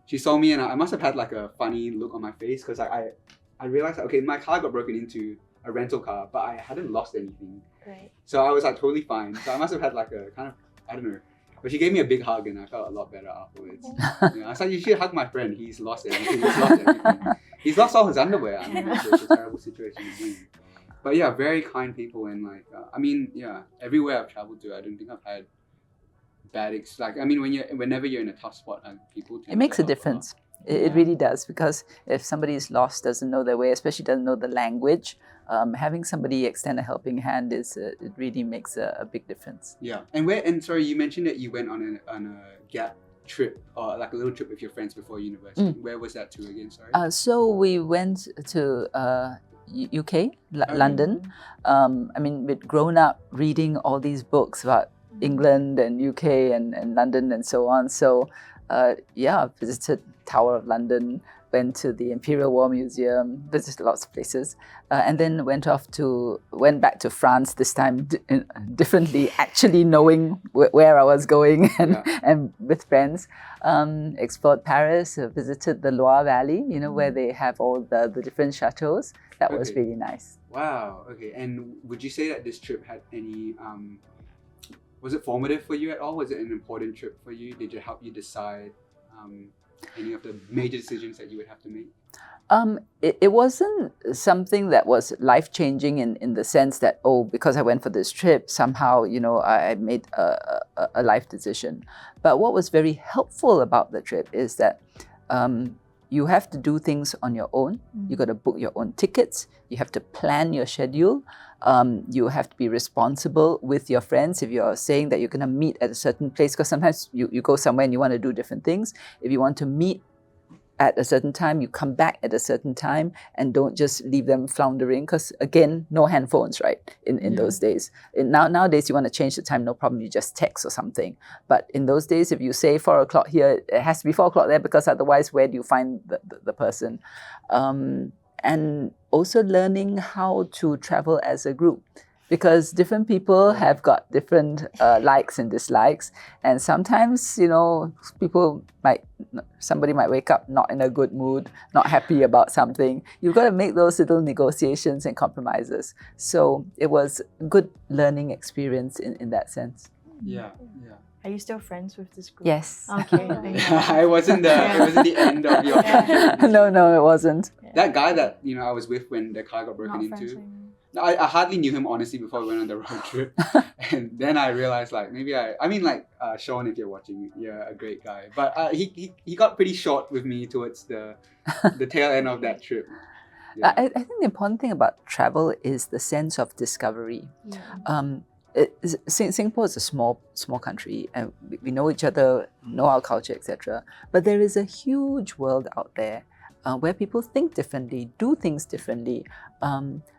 she saw me, and I must have had like a funny look on my face because I realized, okay, my car got broken into, a rental car, but I hadn't lost anything. Right. So I was like totally fine. So I must have had like a kind of, I don't know. But she gave me a big hug and I felt a lot better afterwards. I was like, you should hug my friend. He's lost everything. He's lost all his underwear. I mean, it's a terrible situation to be in. But yeah, very kind people, and like, everywhere I've traveled to, I don't think I've had whenever you're in a tough spot, people tend It makes to a help difference. It really does, because if somebody is lost, doesn't know their way, especially doesn't know the language, having somebody extend a helping hand it really makes a big difference. Yeah, and sorry, you mentioned that you went on a gap trip or like a little trip with your friends before university. Where was that to again? Sorry. So we went to UK, London. I mean, we'd grown up reading all these books about England and UK and London and so on. So visited Tower of London, went to the Imperial War Museum, visited lots of places, and then went back to France this time differently, actually knowing where I was going and with friends. Explored Paris, visited the Loire Valley, where they have all the different chateaus. That was really nice. Wow. Okay. And would you say that this trip had any? Was it formative for you at all? Was it an important trip for you? Did it help you decide any of the major decisions that you would have to make? It wasn't something that was life-changing in the sense that, because I went for this trip, somehow, I made a life decision. But what was very helpful about the trip is that you have to do things on your own. You got to book your own tickets. You have to plan your schedule. You have to be responsible with your friends if you're saying that you're going to meet at a certain place, because sometimes you go somewhere and you want to do different things. If you want to meet at a certain time, you come back at a certain time and don't just leave them floundering, because again, no handphones, right, in those days. Nowadays, you want to change the time, no problem, you just text or something. But in those days, if you say 4 o'clock here, it has to be 4 o'clock there, because otherwise, where do you find the person? And also learning how to travel as a group, because different people have got different likes and dislikes, and sometimes somebody might wake up not in a good mood, not happy about something. You've got to make those little negotiations and compromises. So it was a good learning experience in that sense. Yeah. Are you still friends with this group? Yes. Okay. It wasn't the end of your friendship. No, it wasn't. That guy that I was with when the car got broken into. I hardly knew him honestly before we went on the road trip, and then I realized Sean, if you're watching, you're a great guy. But he got pretty short with me towards the tail end of that trip. Yeah. I think the important thing about travel is the sense of discovery. Singapore is a small country, and we know each other, know our culture, etc. But there is a huge world out there where people think differently, do things differently.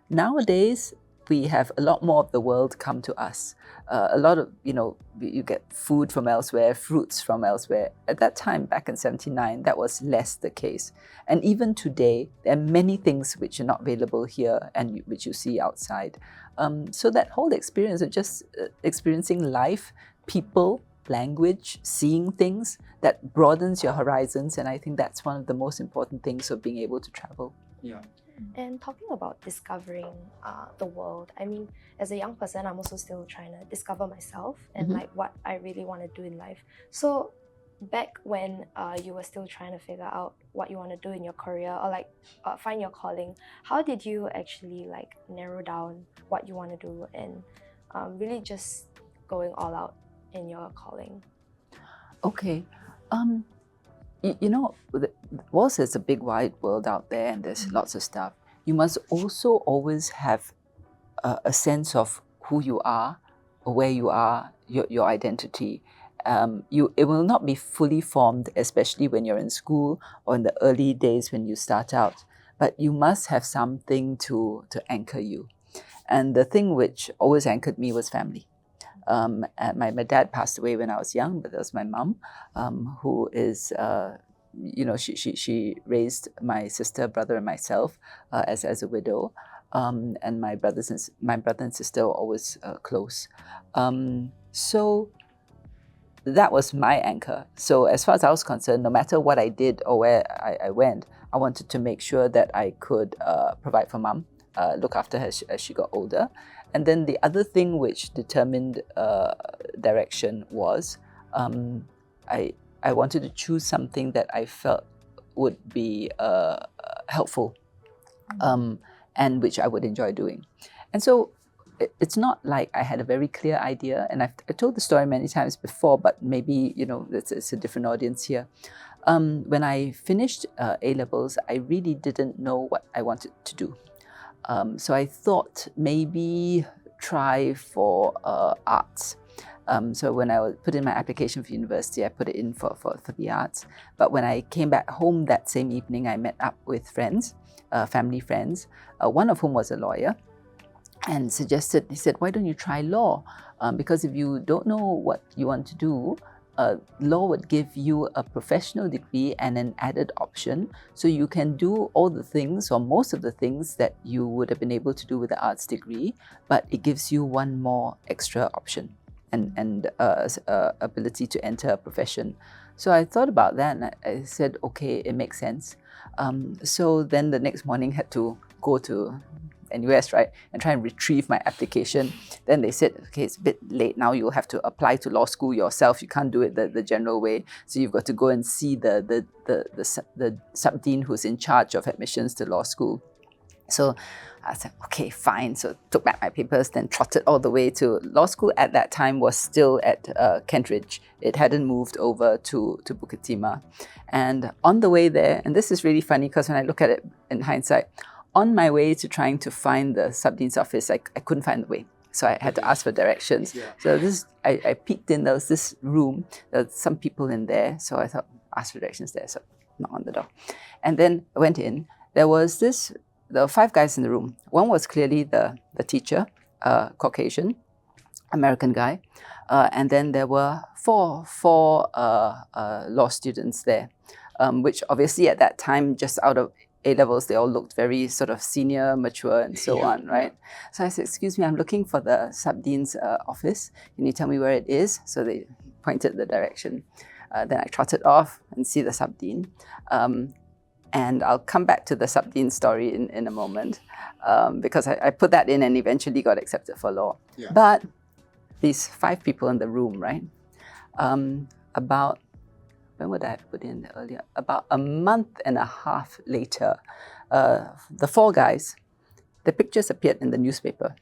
Nowadays, we have a lot more of the world come to us. A lot of, you get food from elsewhere, fruits from elsewhere. At that time, back in 79, that was less the case. And even today, there are many things which are not available here and which you see outside. So that whole experience of just experiencing life, people, language, seeing things, that broadens your horizons. And I think that's one of the most important things of being able to travel. Yeah. And talking about discovering the world, I mean, as a young person, I'm also still trying to discover myself and like what I really want to do in life. So back when you were still trying to figure out what you want to do in your career or like find your calling, how did you actually like narrow down what you want to do and really just going all out in your calling? Okay. Whilst there's a big wide world out there and there's lots of stuff, you must also always have a sense of who you are, or where you are, your identity. It will not be fully formed, especially when you're in school or in the early days when you start out, but you must have something to anchor you. And the thing which always anchored me was family. And my dad passed away when I was young, but there was my mum, who is, she raised my sister, brother, and myself as a widow. And my brother and sister were always close. So that was my anchor. So as far as I was concerned, no matter what I did or where I went, I wanted to make sure that I could provide for mum, look after her as she got older. And then the other thing which determined direction was I wanted to choose something that I felt would be helpful and which I would enjoy doing. And so it's not like I had a very clear idea, and I told the story many times before, but maybe, it's a different audience here. When I finished A-levels, I really didn't know what I wanted to do. So I thought maybe try for arts. So when I put in my application for university, I put it in for the arts. But when I came back home that same evening, I met up with friends, family friends, one of whom was a lawyer, and he said, why don't you try law? Because if you don't know what you want to do, law would give you a professional degree and an added option. So you can do all the things or most of the things that you would have been able to do with the arts degree, but it gives you one more extra option and ability to enter a profession. So I thought about that and I said, okay, it makes sense. So then the next morning had to go to NUS, right, and try and retrieve my application. Then they said, okay, it's a bit late now. You'll have to apply to law school yourself. You can't do it the general way. So you've got to go and see the sub-dean who's in charge of admissions to law school. So I said, okay, fine. So took back my papers, then trotted all the way to law school. At that time was still at Kentridge. It hadn't moved over to Bukit Timah. And on the way there, and this is really funny because when I look at it in hindsight, on my way to trying to find the sub-dean's office, I couldn't find the way. So I had to ask for directions. Yeah. So I peeked in, there was this room, there were some people in there. So I thought, ask for directions there. So knock on the door. And then I went in. There were 5 guys in the room. One was clearly the teacher, Caucasian, American guy. And then there were four law students there, which obviously at that time, just out of A-levels, they all looked very sort of senior, mature, and so on, right? So I said, excuse me, I'm looking for the sub-dean's office. Can you tell me where it is? So they pointed the direction. Then I trotted off and see the sub-dean. And I'll come back to the sub-dean story in a moment, because I put that in and eventually got accepted for law. Yeah. But these 5 people in the room, right? When would I have put in earlier? About a month and a half later, the 4 guys, the pictures appeared in the newspaper.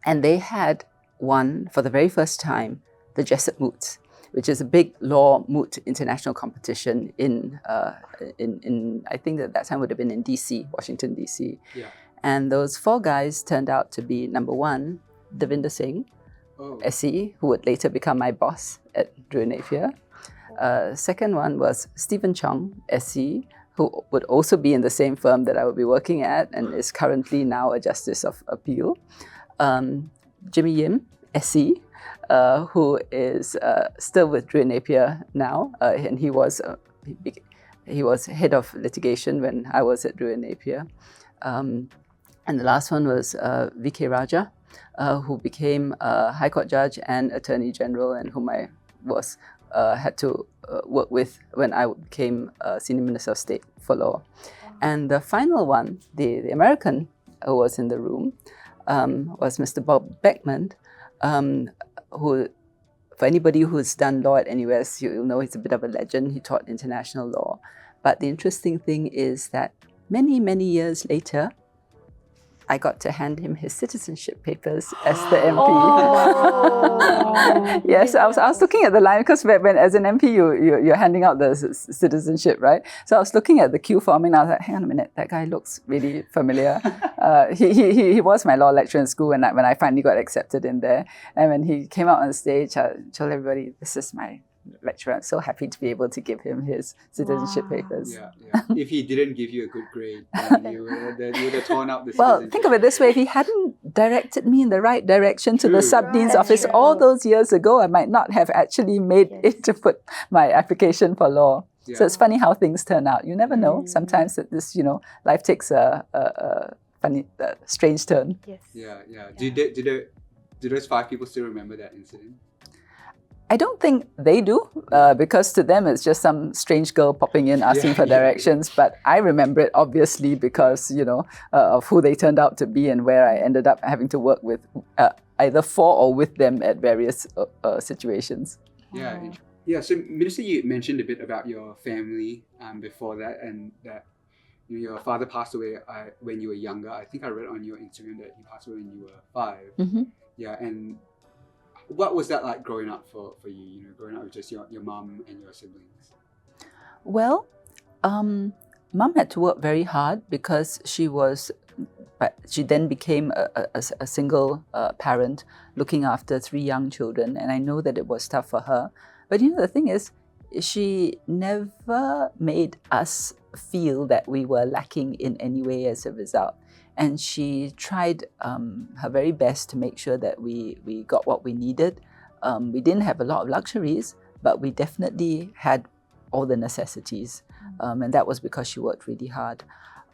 And they had won, for the very first time, the Jessup Moots, which is a big law moot international competition in I think at that time would have been in DC, Washington, DC. Yeah. And those 4 guys turned out to be, number 1, Davinder Singh, SE, who would later become my boss at Drew Napier. Second one was Stephen Chong, SE, who would also be in the same firm that I would be working at and is currently now a Justice of Appeal. Jimmy Yim, SE, who is still with Drew Napier now, and he was head of litigation when I was at Drew Napier. And the last one was V.K. Rajah, who became a High Court judge and Attorney General, and whom I had to work with when I became Senior Minister of State for Law. And the final one, the American who was in the room, was Mr. Bob Beckman, who, for anybody who's done law at NUS, you'll know he's a bit of a legend. He taught international law. But the interesting thing is that many, many years later, I got to hand him his citizenship papers as the MP. Oh. Yes, I was looking at the line because when as an MP you're handing out the citizenship, right? So I was looking at the queue form and I was like, hang on a minute, that guy looks really familiar. He was my law lecturer in school when I finally got accepted in there. And when he came out on stage, I told everybody, this is my lecturer. I'm so happy to be able to give him his citizenship papers. Yeah. If he didn't give you a good grade, then you would have torn up the citizenship. Well, think of it this way, if he hadn't directed me in the right direction to the True. sub-dean's Right. office True. all those years ago, I might not have actually made Yes. it to put my application for law. Yeah. So it's funny how things turn out. You never know. Mm. Sometimes that this, life takes a funny, strange turn. Yes. Yeah, yeah. Yeah. Do those 5 people still remember that incident? I don't think they do, because to them it's just some strange girl popping in asking Yeah, for yeah. directions. But I remember it obviously because of who they turned out to be and where I ended up having to work with, either for or with them at various situations. Yeah. Oh. Yeah. So, Minister, you mentioned a bit about your family before that, and that your father passed away when you were younger. I think I read on your Instagram that he passed away when you were 5. Mm-hmm. Yeah. And what was that like growing up for you? Growing up with just your mum and your siblings. Well, Mum had to work very hard because but she then became a single parent looking after 3 young children, and I know that it was tough for her. But the thing is, she never made us feel that we were lacking in any way as a result. And she tried her very best to make sure that we got what we needed. We didn't have a lot of luxuries, but we definitely had all the necessities. And that was because she worked really hard.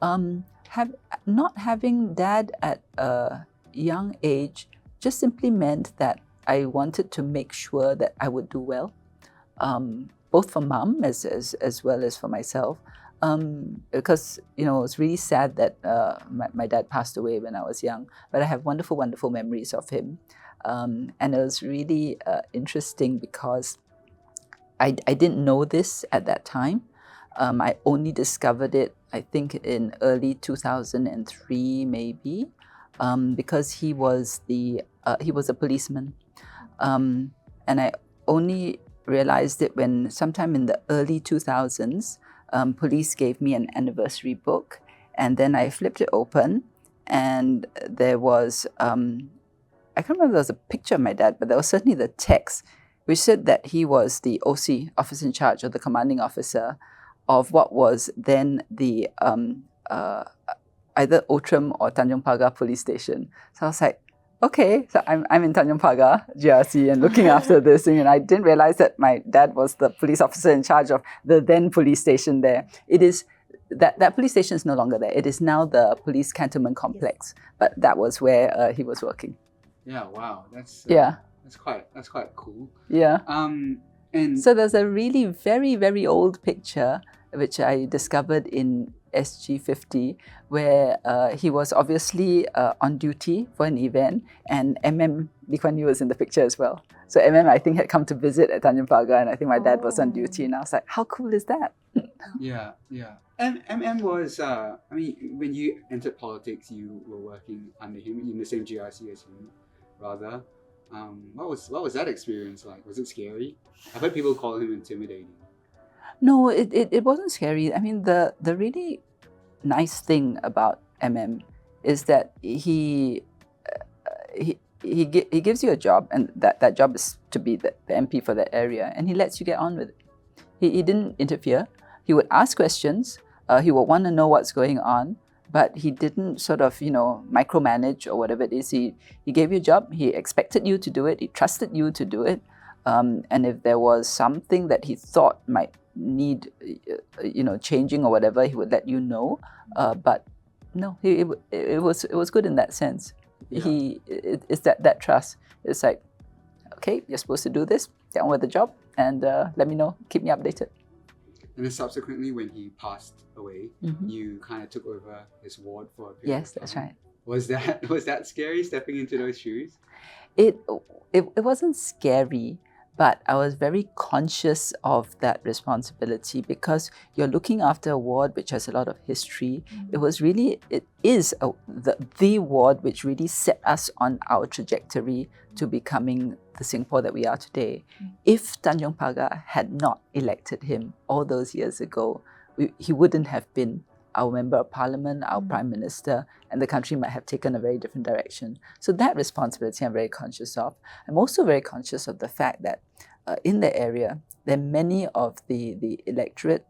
Not having dad at a young age just simply meant that I wanted to make sure that I would do well, both for Mum as well as for myself. Because it was really sad that my dad passed away when I was young, but I have wonderful, wonderful memories of him. And it was really interesting because I didn't know this at that time. I only discovered it, I think, in early 2003, maybe, because he was a policeman, and I only realized it when sometime in the early 2000s. Police gave me an anniversary book, and then I flipped it open, and there was, I can't remember, there was a picture of my dad, but there was certainly the text, which said that he was the OC, officer in charge, or the commanding officer of what was then the either Outram or Tanjong Pagar police station. So I was like, okay, so I'm in Tanjong Pagar, GRC, and looking after this thing, and I didn't realize that my dad was the police officer in charge of the then police station there. It is that police station is no longer there. It is now the police cantonment complex, but that was where he was working. Yeah. Wow. That's That's quite cool. Yeah. And So there's a really very, very old picture which I discovered in SG50 where he was obviously on duty for an event, and Lee Kuan Yew was in the picture as well. So I think, had come to visit at Tanjong Pagar, and I think my dad was on duty, and I was like, how cool is that? yeah. And was when you entered politics, you were working under him in the same GRC as him, rather. What was that experience like? Was it scary? I've heard people call him intimidating. No, it wasn't scary. I mean, the really nice thing about is that he gives you a job, and that job is to be the MP for that area, and he lets you get on with it. He didn't interfere. He would ask questions. He would want to know what's going on, but he didn't sort of micromanage or whatever it is. He gave you a job. He expected you to do it. He trusted you to do it. And if there was something that he thought might need changing or whatever, he would let you know. But no, it was good in that sense. Yeah. It's that trust. It's like, okay, you're supposed to do this, get on with the job, and let me know, keep me updated. And then subsequently, when he passed away, Mhm. you kind of took over his ward for a period Yes, of that's time. right. Was that scary, stepping into those shoes? It wasn't scary, but I was very conscious of that responsibility because you're looking after a ward which has a lot of history. It is the ward which really set us on our trajectory to becoming the Singapore that we are today. If Tanjong Pagar had not elected him all those years ago, he wouldn't have been our Member of Parliament, our Prime Minister, and the country might have taken a very different direction. So that responsibility I'm very conscious of. I'm also very conscious of the fact that in the area, there are many of the electorate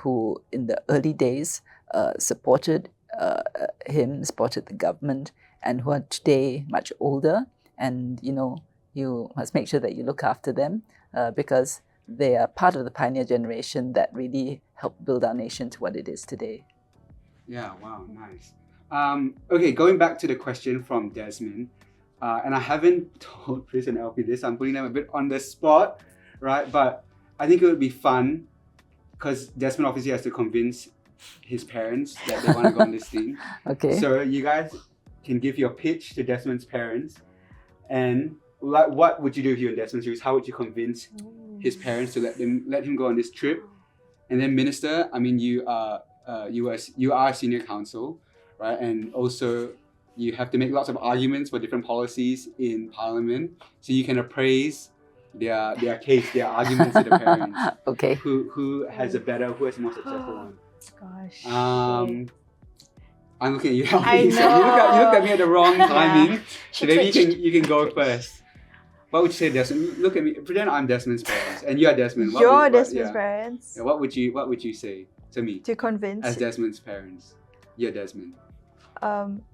who in the early days supported him, supported the government, and who are today much older. And you must make sure that you look after them because they are part of the pioneer generation that really helped build our nation to what it is today. Yeah, wow, nice. Okay, going back to the question from Desmond, and I haven't told Chris and LP this, I'm putting them a bit on the spot, right? But I think it would be fun because Desmond obviously has to convince his parents that they want to go on this thing. Okay. So you guys can give your pitch to Desmond's parents, and what would you do if you were in Desmond's shoes? How would you convince his parents to let him go on this trip? And then Minister, I mean, you are a senior counsel, right? And also you have to make lots of arguments for different policies in Parliament, so you can appraise their case, their arguments to the parents. Okay. Who has a more successful one? Gosh. I'm looking at you. I You looked at me at the wrong timing. So She maybe twitched. you can go first. What would you say, Desmond? Look at me. Pretend I'm Desmond's parents, and you are Desmond. You're Desmond's parents. Yeah, what would you say to me To convince. as Desmond's parents? You're Desmond.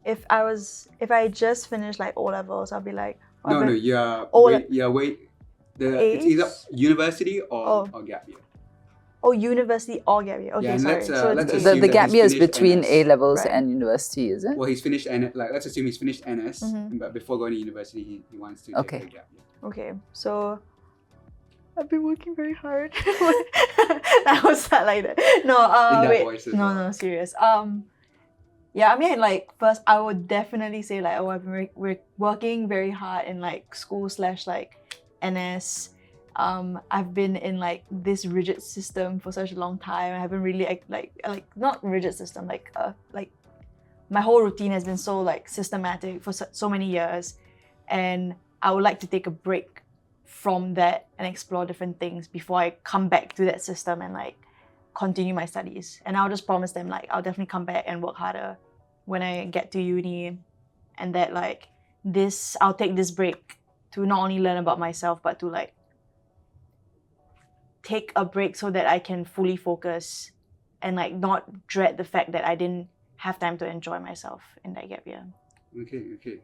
If I just finished like O levels, I'll be like, No, it's either university or gap year. Oh, university or gap year. Okay, Yeah, and sorry. let's, So let's it's assume The that gap he's year is finished between NS. A levels Right. and university, is it? Well, he's finished let's assume he's finished NS, Mhm. but before going to university, he wants to Okay. take a gap year. Okay, so I've been working very hard. I was not like that. No, In that wait. voice as No, well. no, serious. Yeah, I mean, like, first, I would definitely say, like, I've been working very hard in, like, school / like, NS. I've been in, like, this rigid system for such a long time. I haven't really, like not rigid system, like, my whole routine has been so, like, systematic for so many years. And I would like to take a break from that and explore different things before I come back to that system and, like, continue my studies. And I'll just promise them, like, I'll definitely come back and work harder when I get to uni, and that, like, I'll take this break to not only learn about myself, but to, like, take a break so that I can fully focus and, like, not dread the fact that I didn't have time to enjoy myself in that gap year. Okay.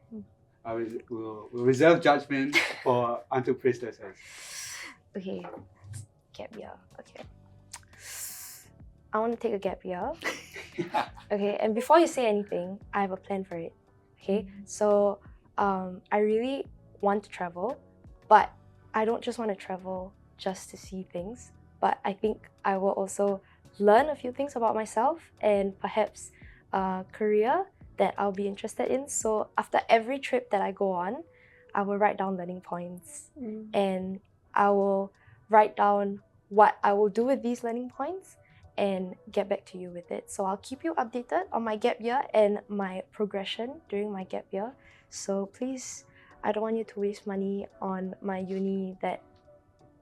We'll reserve judgment until Chris does us. Okay, gap year. Okay. I want to take a gap year. Okay, and before you say anything, I have a plan for it. Okay, so I really want to travel, but I don't just want to travel just to see things, but I think I will also learn a few things about myself and perhaps a career that I'll be interested in. So after every trip that I go on, I will write down learning points and I will write down what I will do with these learning points and get back to you with it. So I'll keep you updated on my gap year and my progression during my gap year. So please, I don't want you to waste money on my uni that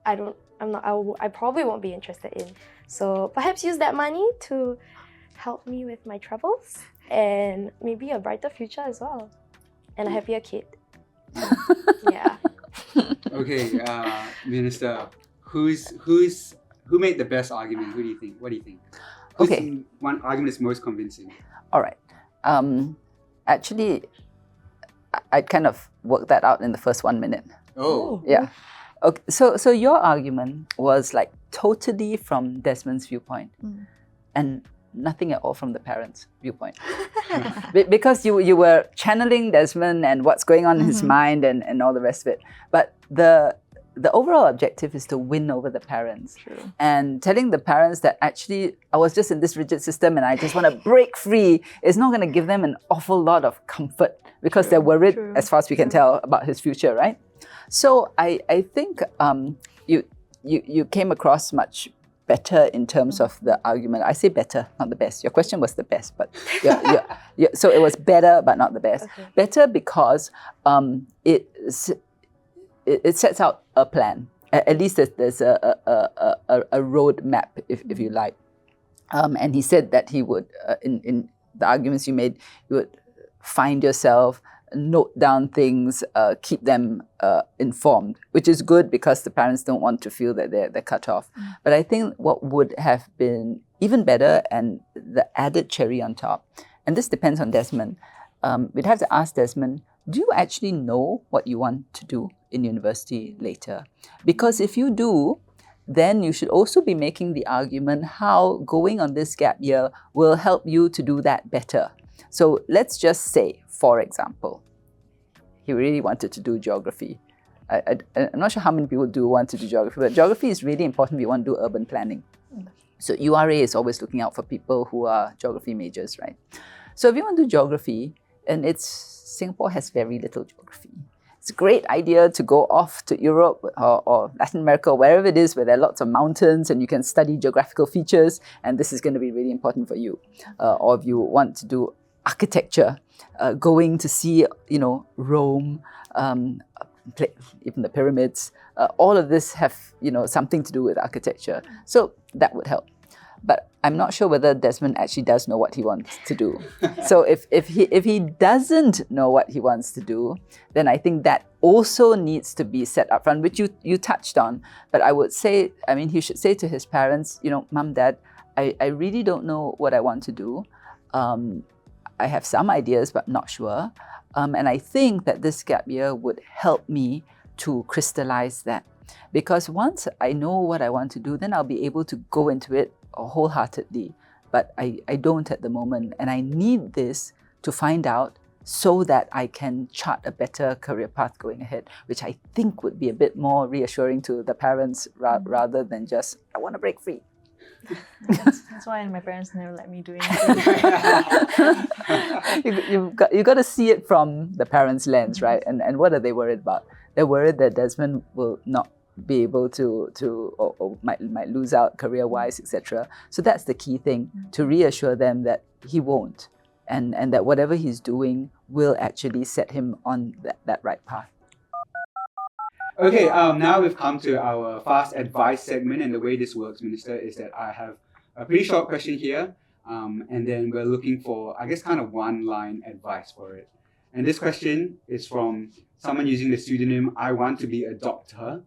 I probably won't be interested in. So perhaps use that money to help me with my travels and maybe a brighter future as well. And a happier kid. Yeah. Okay, Minister, who made the best argument? Who do you think? What do you think? Okay. One argument is most convincing. All right. Actually, I kind of worked that out in the first 1 minute. Oh. Yeah. Okay. So your argument was like totally from Desmond's viewpoint, and nothing at all from the parents' viewpoint. Because you were channeling Desmond and what's going on in his mind and all the rest of it. But the overall objective is to win over the parents. True. And telling the parents that actually I was just in this rigid system and I just want to break free is not going to give them an awful lot of comfort because they're worried, True. as far as we can tell, about his future, right? So I think you came across much better in terms of the argument. I say better, not the best. Your question was the best, but yeah. So it was better, but not the best. Okay. Better because it sets out a plan. At least there's a road map, if you like. And he said that he would, in the arguments you made, you would find yourself, note down things, keep them informed, which is good because the parents don't want to feel that they're cut off. But I think what would have been even better and the added cherry on top, and this depends on Desmond. We'd have to ask Desmond, do you actually know what you want to do in university later? Because if you do, then you should also be making the argument how going on this gap year will help you to do that better. So let's just say, for example, he really wanted to do geography. I'm not sure how many people do want to do geography, but geography is really important if you want to do urban planning. So URA is always looking out for people who are geography majors, right? So if you want to do geography, and Singapore has very little geography. It's a great idea to go off to Europe or Latin America, or wherever it is where there are lots of mountains and you can study geographical features, and this is going to be really important for you. Or if you want to do architecture, going to see, Rome, even the pyramids, all of this have, something to do with architecture. So that would help. But I'm not sure whether Desmond actually does know what he wants to do. So if he doesn't know what he wants to do, then I think that also needs to be set up front, which you touched on. But I would say, he should say to his parents, Mum, Dad, I really don't know what I want to do. I have some ideas, but not sure. And I think that this gap year would help me to crystallize that. Because once I know what I want to do, then I'll be able to go into it wholeheartedly. But I don't at the moment. And I need this to find out so that I can chart a better career path going ahead, which I think would be a bit more reassuring to the parents rather than just, I want to break free. That's why my parents never let me do anything. You've got to see it from the parents' lens, right? And what are they worried about? They're worried that Desmond will not be able to or might lose out career-wise, etc. So that's the key thing, to reassure them that he won't, and that whatever he's doing will actually set him on that right path. Okay, now we've come to our fast advice segment, and the way this works, Minister, is that I have a pretty short question here, and then we're looking for, I guess, kind of one-line advice for it. And this question is from someone using the pseudonym I Want to Be a Doctor,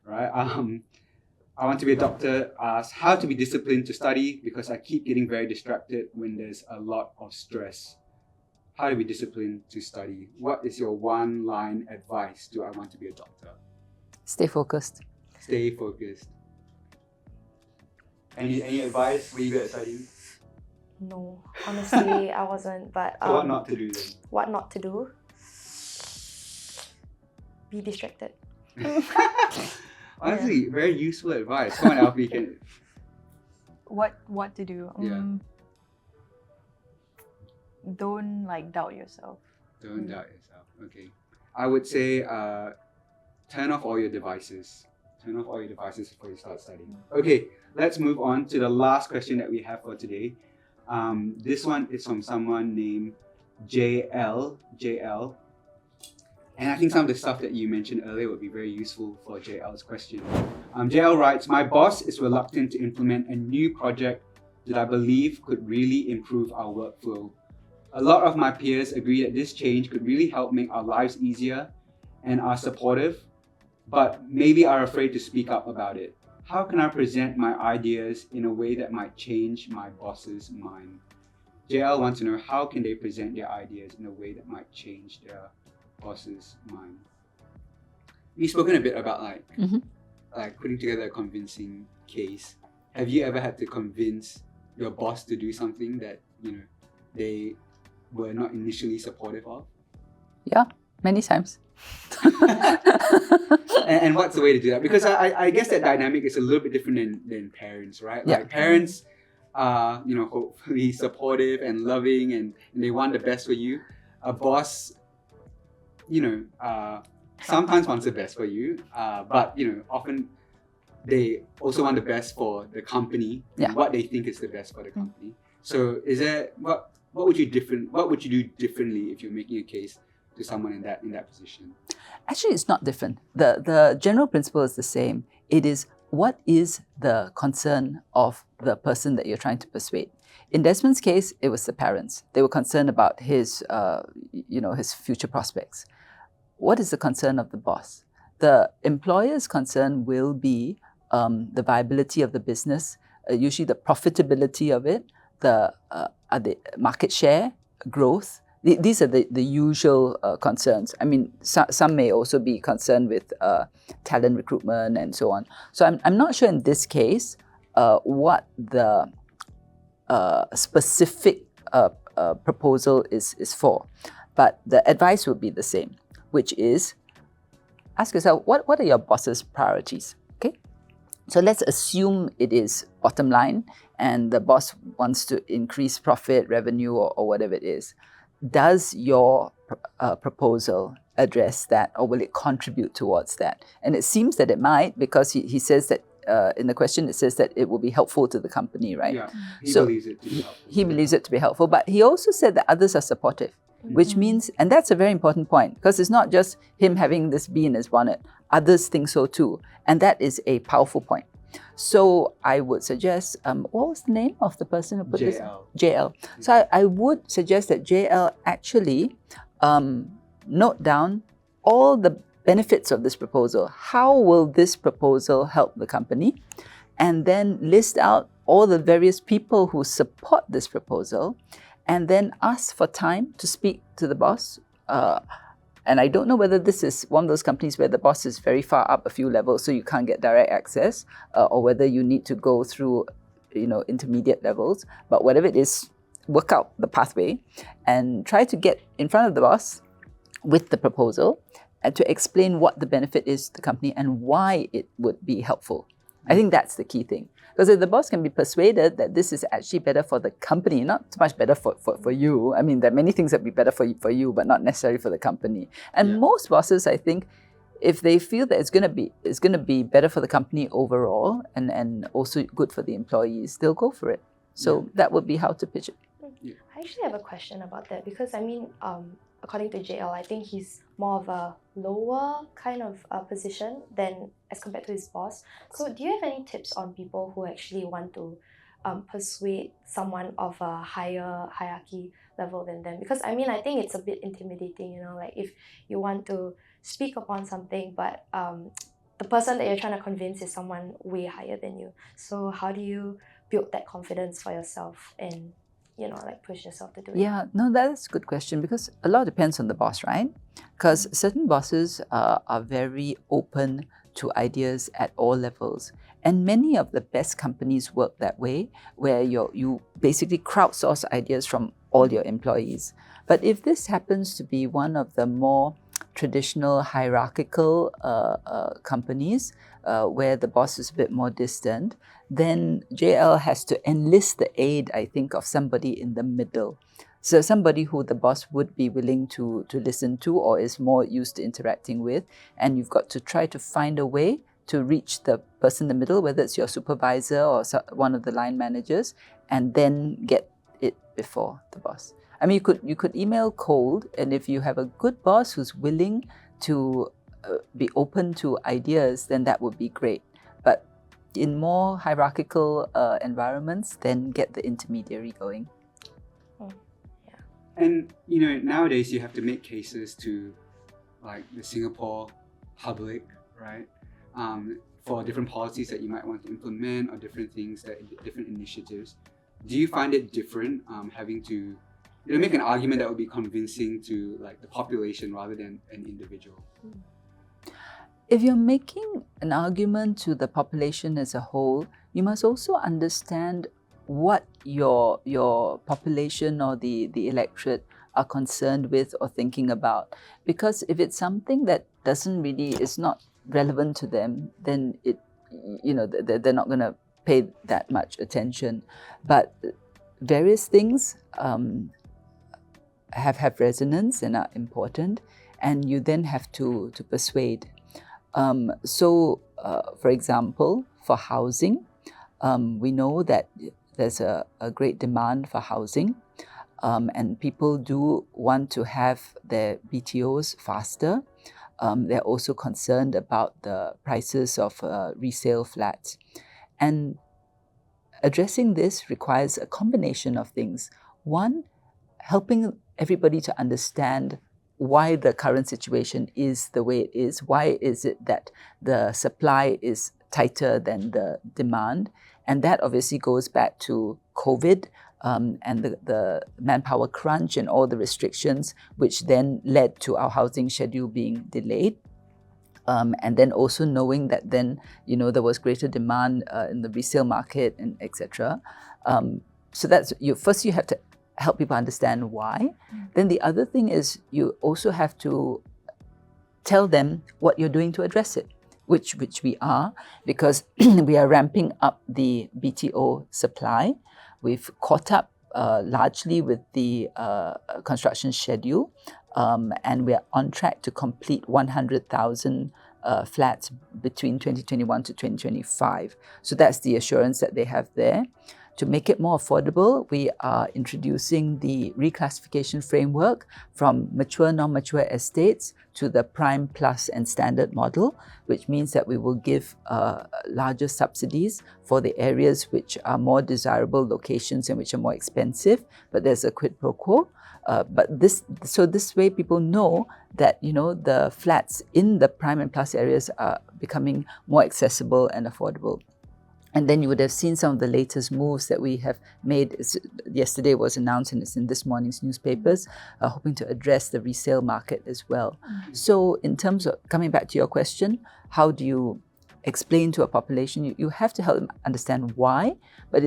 right? I Want to Be a Doctor asks how to be disciplined to study because I keep getting very distracted when there's a lot of stress. How to be disciplined to study? What is your one-line advice to I Want to Be a Doctor? Stay focused. Stay focused. Any advice? Were you good at studying? No, honestly, I wasn't. But So what not to do then? What not to do? Be distracted. Honestly, very useful advice. Come on, Alfie, can. What to do? Yeah. Don't doubt yourself. Don't doubt yourself. Okay. I would say turn off all your devices. Turn off all your devices before you start studying. Okay, let's move on to the last question that we have for today. This one is from someone named JL. And I think some of the stuff that you mentioned earlier would be very useful for JL's question. JL writes, my boss is reluctant to implement a new project that I believe could really improve our workflow. A lot of my peers agree that this change could really help make our lives easier and are supportive, but maybe are afraid to speak up about it. How can I present my ideas in a way that might change my boss's mind? JL wants to know, how can they present their ideas in a way that might change their boss's mind? We've spoken a bit about like putting together a convincing case. Have you ever had to convince your boss to do something that they were not initially supportive of? Yeah, many times. and what's the way to do that? Because I guess that dynamic is a little bit different than parents, right? Yeah. Like parents are, hopefully supportive and loving and they want the best for you. A boss, sometimes wants the best for you, but often they also want the best for the company, and what they think is the best for the company. So is there what would you do differently if you're making a case to someone in that position? Actually, it's not different. The general principle is the same. It is, what is the concern of the person that you're trying to persuade? In Desmond's case, it was the parents. They were concerned about his future prospects. What is the concern of the boss? The employer's concern will be the viability of the business, usually the profitability of it, the market share, growth. These are the usual concerns. I mean, some may also be concerned with talent recruitment and so on. So I'm not sure in this case what the specific proposal is for, but the advice would be the same, which is ask yourself, what are your boss's priorities? Okay, so let's assume it is bottom line and the boss wants to increase profit, revenue, or whatever it is. Does your proposal address that, or will it contribute towards that? And it seems that it might, because he says that in the question it says that it will be helpful to the company, right? Yeah, he believes it to be helpful. He believes it to be helpful, but he also said that others are supportive, which means, and that's a very important point, because it's not just him having this bee in his bonnet. Others think so too, and that is a powerful point. So I would suggest, what was the name of the person who put this? JL. So I would suggest that JL actually note down all the benefits of this proposal. How will this proposal help the company? And then list out all the various people who support this proposal, and then ask for time to speak to the boss. And I don't know whether this is one of those companies where the boss is very far up a few levels, so you can't get direct access, or whether you need to go through, intermediate levels. But whatever it is, work out the pathway and try to get in front of the boss with the proposal and to explain what the benefit is to the company and why it would be helpful. I think that's the key thing. Because if the boss can be persuaded that this is actually better for the company, not so much better for you. I mean, there are many things that would be better for you, but not necessarily for the company. And most bosses, I think, if they feel that it's going to be better for the company overall and also good for the employees, they'll go for it. So that would be how to pitch it. I actually have a question about that, because I mean, according to JL, I think he's more of a lower kind of position than as compared to his boss. So do you have any tips on people who actually want to persuade someone of a higher hierarchy level than them? Because I mean, I think it's a bit intimidating, like if you want to speak upon something, but the person that you're trying to convince is someone way higher than you. So how do you build that confidence for yourself and push yourself to do it? Yeah, no, that's a good question, because a lot depends on the boss, right? Because certain bosses are very open to ideas at all levels. And many of the best companies work that way, where you basically crowdsource ideas from all your employees. But if this happens to be one of the more traditional hierarchical companies, where the boss is a bit more distant, then JL has to enlist the aid, I think, of somebody in the middle. So somebody who the boss would be willing to listen to or is more used to interacting with. And you've got to try to find a way to reach the person in the middle, whether it's your supervisor or one of the line managers, and then get it before the boss. I mean, you could email cold, and if you have a good boss who's willing to be open to ideas, then that would be great. But in more hierarchical environments, then get the intermediary going. And nowadays you have to make cases to like the Singapore public, right? For different policies that you might want to implement or different things, different initiatives. Do you find it different having to make an argument that would be convincing to like the population rather than an individual? If you're making an argument to the population as a whole, you must also understand what your population or the electorate are concerned with or thinking about. Because if it's something that is not relevant to them, then they're not going to pay that much attention. But various things have resonance and are important, and you then have to persuade. For example, for housing, we know that there's a great demand for housing, and people do want to have their BTOs faster. They're also concerned about the prices of resale flats. And addressing this requires a combination of things. One, helping everybody to understand why the current situation is the way it is. Why is it that the supply is tighter than the demand? And that obviously goes back to COVID, and the manpower crunch and all the restrictions, which then led to our housing schedule being delayed. And then also knowing that then, there was greater demand in the resale market and etc. So that's first you have to help people understand why. Then the other thing is you also have to tell them what you're doing to address it, which we are, because we are ramping up the BTO supply. We've caught up largely with the construction schedule, and we are on track to complete 100,000 flats between 2021 to 2025. So that's the assurance that they have there. To make it more affordable, we are introducing the reclassification framework from mature, non-mature estates to the Prime Plus and Standard model, which means that we will give larger subsidies for the areas which are more desirable locations and which are more expensive, but there's a quid pro quo. But this way people know that the flats in the Prime and Plus areas are becoming more accessible and affordable. And then you would have seen some of the latest moves that we have made. Yesterday was announced and it's in this morning's newspapers, hoping to address the resale market as well. So in terms of coming back to your question, how do you explain to a population? You have to help them understand why, but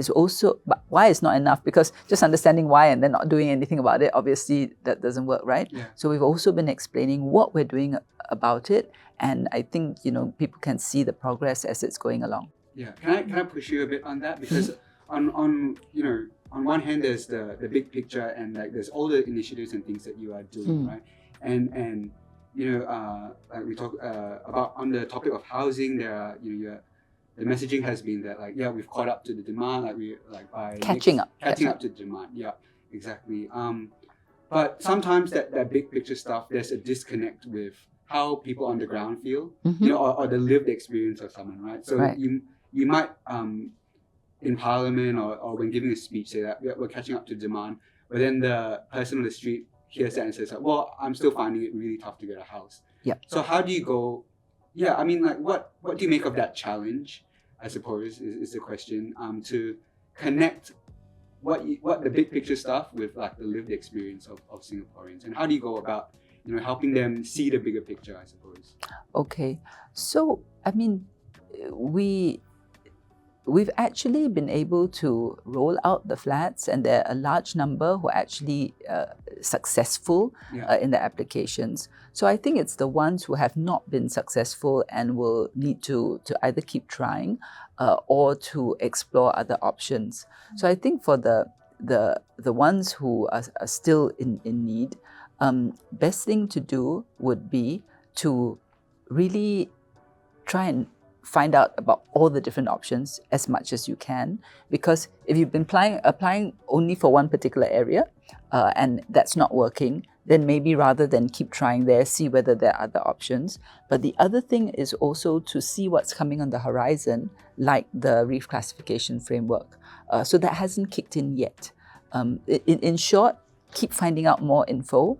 why is not enough, because just understanding why and then not doing anything about it, obviously that doesn't work, right? Yeah. So we've also been explaining what we're doing about it, and I think people can see the progress as it's going along. Yeah, can I push you a bit on that? Because on one hand there's the big picture and like there's all the initiatives and things that you are doing, right? And like we talk about on the topic of housing, there are the messaging has been that we've caught up to the demand, catching up to the demand. Yeah, exactly. But sometimes that big picture stuff, there's a disconnect with how people on the ground feel, or the lived experience of someone, right? So right. You might, in Parliament or when giving a speech, say that we're catching up to demand, but then the person on the street hears that and says, well, I'm still finding it really tough to get a house. Yeah. So how do you go? Yeah, I mean, what do you make of that challenge? I suppose is the question. To connect what the big picture stuff with the lived experience of Singaporeans, and how do you go about helping them see the bigger picture, I suppose. Okay, so I mean, we've actually been able to roll out the flats, and there are a large number who are actually successful in their applications. So I think it's the ones who have not been successful and will need to either keep trying or to explore other options. So I think for the ones who are still in need, best thing to do would be to really try and find out about all the different options as much as you can, because if you've been applying only for one particular area and that's not working, then maybe rather than keep trying there, see whether there are other options. But the other thing is also to see what's coming on the horizon, like the reclassification framework. So that hasn't kicked in yet. In short, keep finding out more info,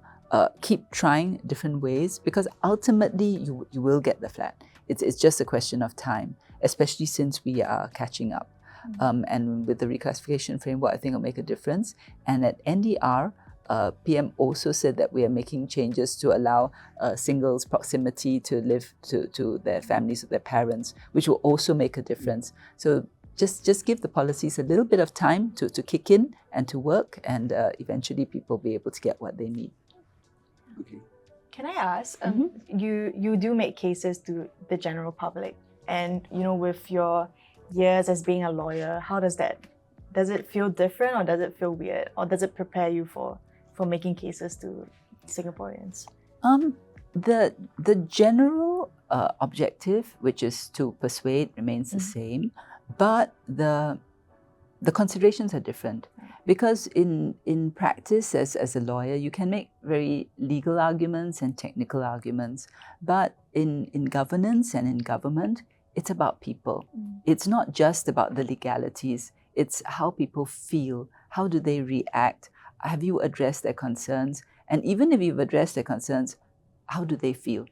keep trying different ways, because ultimately you will get the flat. It's just a question of time, especially since we are catching up. And with the reclassification framework, I think it'll make a difference. And at NDR, PM also said that we are making changes to allow singles proximity to live to their families, their parents, which will also make a difference. So just give the policies a little bit of time to kick in and to work, and eventually people will be able to get what they need. Okay. Can I ask, you do make cases to the general public, and with your years as being a lawyer, how does it feel different, or does it feel weird, or does it prepare you for making cases to Singaporeans? The general objective, which is to persuade, remains the same, but the considerations are different. Because in practice, as a lawyer, you can make very legal arguments and technical arguments, but in governance and in government, it's about people. It's not just about the legalities, it's how people feel, how do they react, have you addressed their concerns, and even if you've addressed their concerns, how do they feel?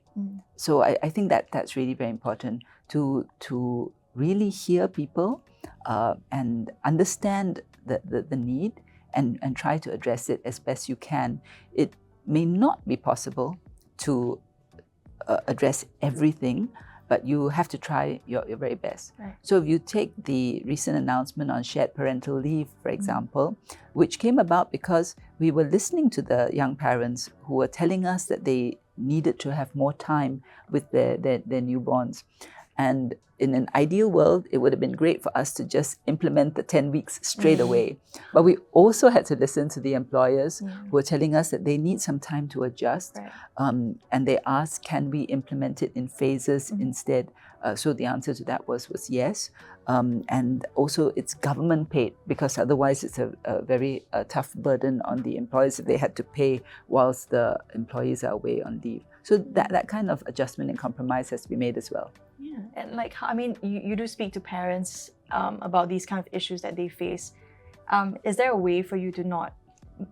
So I think that's really very important, to really hear people and understand the need, and try to address it as best you can. It may not be possible to address everything, but you have to try your very best. Right. So if you take the recent announcement on shared parental leave, for example, which came about because we were listening to the young parents who were telling us that they needed to have more time with their newborns. And in an ideal world, it would have been great for us to just implement the 10 weeks straight away. But we also had to listen to the employers who were telling us that they need some time to adjust. Right. And they asked, can we implement it in phases instead? So the answer to that was yes. And also it's government paid, because otherwise it's a very tough burden on the employers if they had to pay whilst the employees are away on leave. So that kind of adjustment and compromise has to be made as well. Yeah, and like, I mean, you do speak to parents about these kind of issues that they face. Is there a way for you to not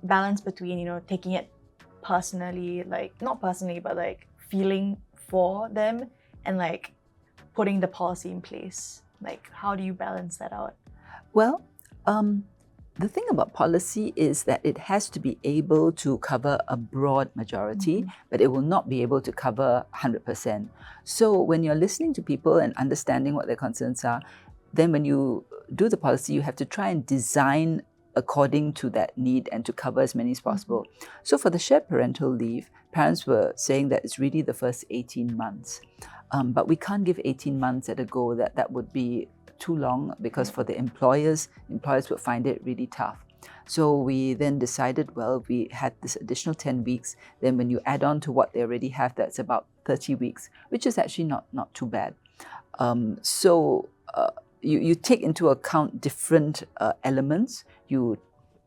balance between, you know, taking it personally, like not personally, but like feeling for them and like putting the policy in place? Like, how do you balance that out? Well, the thing about policy is that it has to be able to cover a broad majority, but it will not be able to cover 100%. So when you're listening to people and understanding what their concerns are, then when you do the policy, you have to try and design according to that need and to cover as many as possible. So for the shared parental leave, parents were saying that it's really the first 18 months. But we can't give 18 months at a go. That would be too long, because for the employers would find it really tough. So we then decided, well, we had this additional 10 weeks. Then when you add on to what they already have, that's about 30 weeks, which is actually not too bad. You take into account different elements. You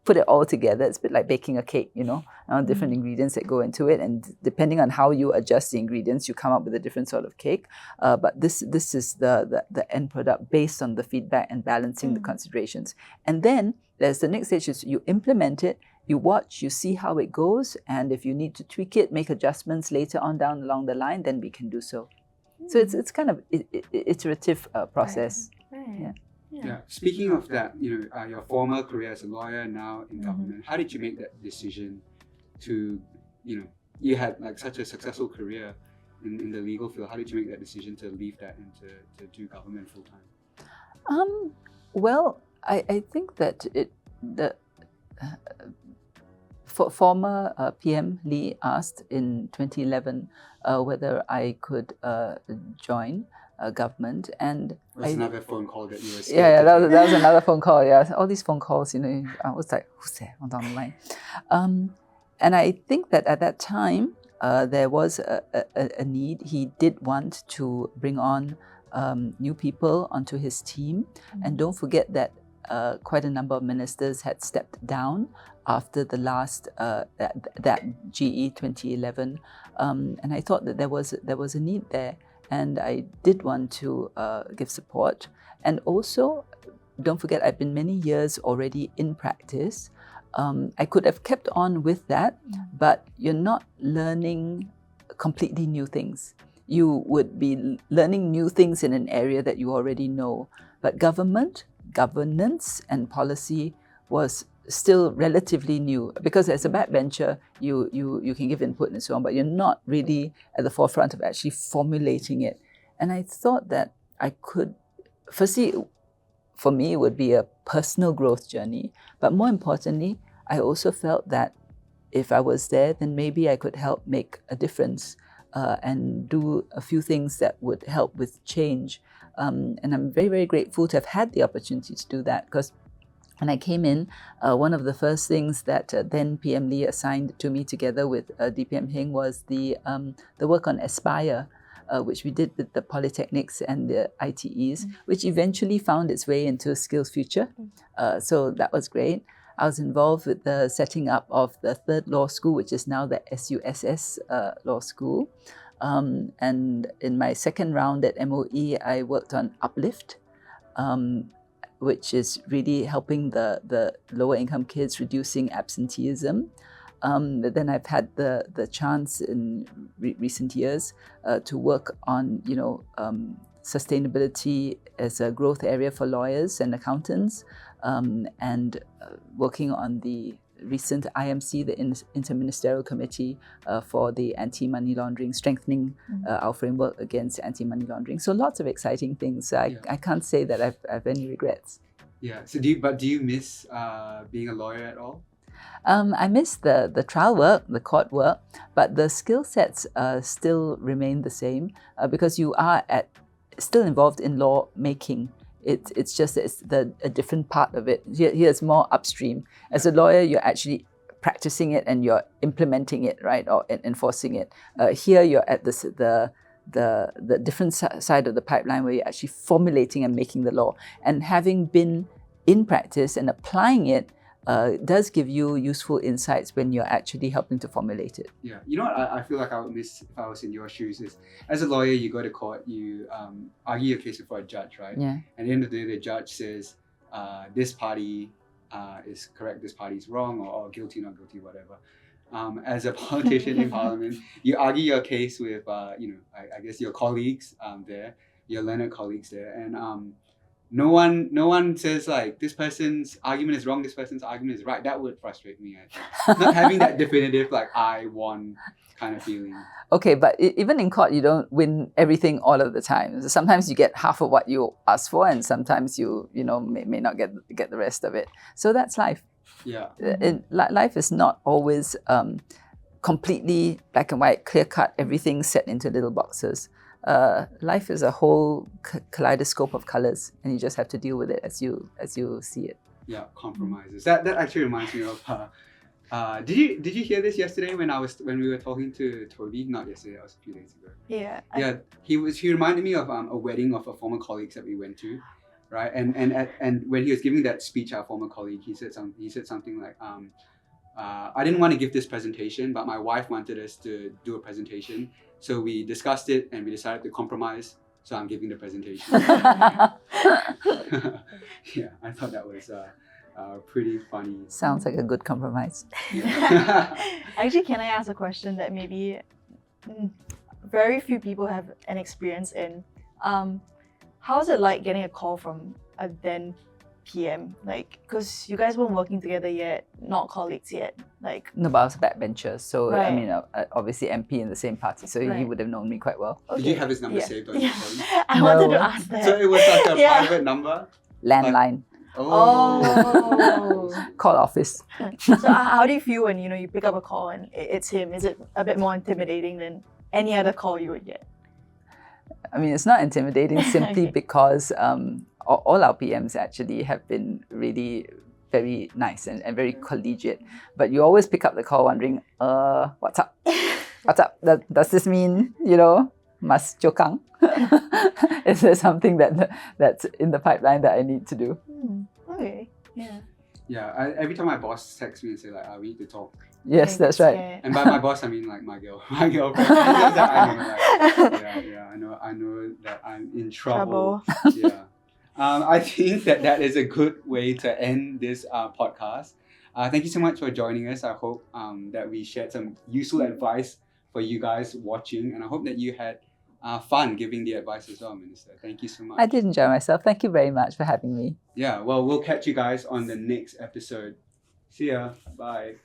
put it all together. It's a bit like baking a cake, you know, different ingredients that go into it. And depending on how you adjust the ingredients, you come up with a different sort of cake. But this is the end product based on the feedback and balancing the considerations. And then there's the next stage is you implement it, you watch, you see how it goes. And if you need to tweak it, make adjustments later on down along the line, then we can do so. So it's kind of iterative process. Right. Yeah. Speaking of that, you know, your former career as a lawyer, now in government, how did you make that decision to, you know, you had like such a successful career in the legal field. How did you make that decision to leave that and to do government full time? Well, I think that former PM Lee asked in 2011 whether I could join government, and That's another phone call that you were scared yeah, to that was another phone call. Yeah, all these phone calls, you know, I was like, who's there on down the line? And I think that at that time there was a need. He did want to bring on new people onto his team, and don't forget that quite a number of ministers had stepped down after the last that GE 2011, and I thought that there was a need there. And I did want to give support. And also, don't forget, I've been many years already in practice. I could have kept on with that, but you're not learning completely new things. You would be learning new things in an area that you already know. But governance, and policy was still relatively new, because as a backbencher, you can give input and so on, but you're not really at the forefront of actually formulating it. And I thought that I could, firstly, for me, it would be a personal growth journey. But more importantly, I also felt that if I was there, then maybe I could help make a difference and do a few things that would help with change. And I'm very, very grateful to have had the opportunity to do that, because when I came in, one of the first things that then PM Lee assigned to me together with DPM Hing was the work on Aspire, which we did with the polytechnics and the ITEs, which eventually found its way into Skills Future. So that was great. I was involved with the setting up of the third law school, which is now the SUSS Law School. And in my second round at MOE, I worked on Uplift, which is really helping the lower income kids, reducing absenteeism. But then I've had the chance in recent years to work on, sustainability as a growth area for lawyers and accountants. and working on the recent IMC, the Interministerial Committee for the anti-money laundering, strengthening our framework against anti-money laundering. So lots of exciting things. I can't say that I have any regrets. Yeah. So do you miss being a lawyer at all? I miss the trial work, the court work, but the skill sets still remain the same because you are still involved in law making. It's just a different part of it. Here's more upstream. As a lawyer, you're actually practicing it and you're implementing it, right, or enforcing it. Here, you're at the different side of the pipeline where you're actually formulating and making the law. And having been in practice and applying it does give you useful insights when you're actually helping to formulate it. Yeah, you know what I feel like I would miss if I was in your shoes is, as a lawyer, you go to court, you argue your case before a judge, right? Yeah. And at the end of the day, the judge says, this party is correct, this party is wrong, or guilty, not guilty, whatever. As a politician in Parliament, you argue your case with, I guess your colleagues there, your learned colleagues there, and no one says like this person's argument is wrong, this person's argument is right. That would frustrate me, I think. Not having that definitive like I won kind of feeling. Okay, but even in court, you don't win everything all of the time. So sometimes you get half of what you asked for, and sometimes you may not get the rest of it. So that's life. Yeah. Life is not always completely black and white, clear cut. Everything set into little boxes. Life is a whole kaleidoscope of colors, and you just have to deal with it as you see it. Yeah, compromises. That actually reminds me of. Did you hear this yesterday when we were talking to Toby? Not yesterday, it was a few days ago. Yeah. Yeah, he reminded me of a wedding of a former colleague that we went to, right? And when he was giving that speech, our former colleague, he said something like, I didn't want to give this presentation, but my wife wanted us to do a presentation. So we discussed it and we decided to compromise. So I'm giving the presentation. Yeah, I thought that was pretty funny. Sounds like a good compromise. Actually, can I ask a question that maybe very few people have an experience in? How's it like getting a call from a then PM? Like, because you guys weren't working together yet, not colleagues yet. Like, No, but I was a backbencher, so I Right. mean, obviously MP in the same party, so he Right. would have known me quite well. Did you have his number saved on your phone? I wanted No. to ask that. So it was like a Yeah. private number? Landline, Oh. call office. So how do you feel when you pick up a call and it's him? Is it a bit more intimidating than any other call you would get? I mean, it's not intimidating simply Okay. because all our PMs actually have been really very nice and very collegiate. But you always pick up the call wondering, what's up? What's up? Does this mean, Mas Chokang? Is there something that's in the pipeline that I need to do? Okay. Yeah. Yeah, every time my boss texts me and say like, we need to talk. Yes, Okay, that's right. scared. And by my boss, I mean like my girlfriend. I know that I'm in trouble. Yeah. I think that is a good way to end this podcast. Thank you so much for joining us. I hope that we shared some useful advice for you guys watching, and I hope that you had fun giving the advice as well, Minister. Thank you so much. I did enjoy myself. Thank you very much for having me. Yeah, well, we'll catch you guys on the next episode. See ya. Bye.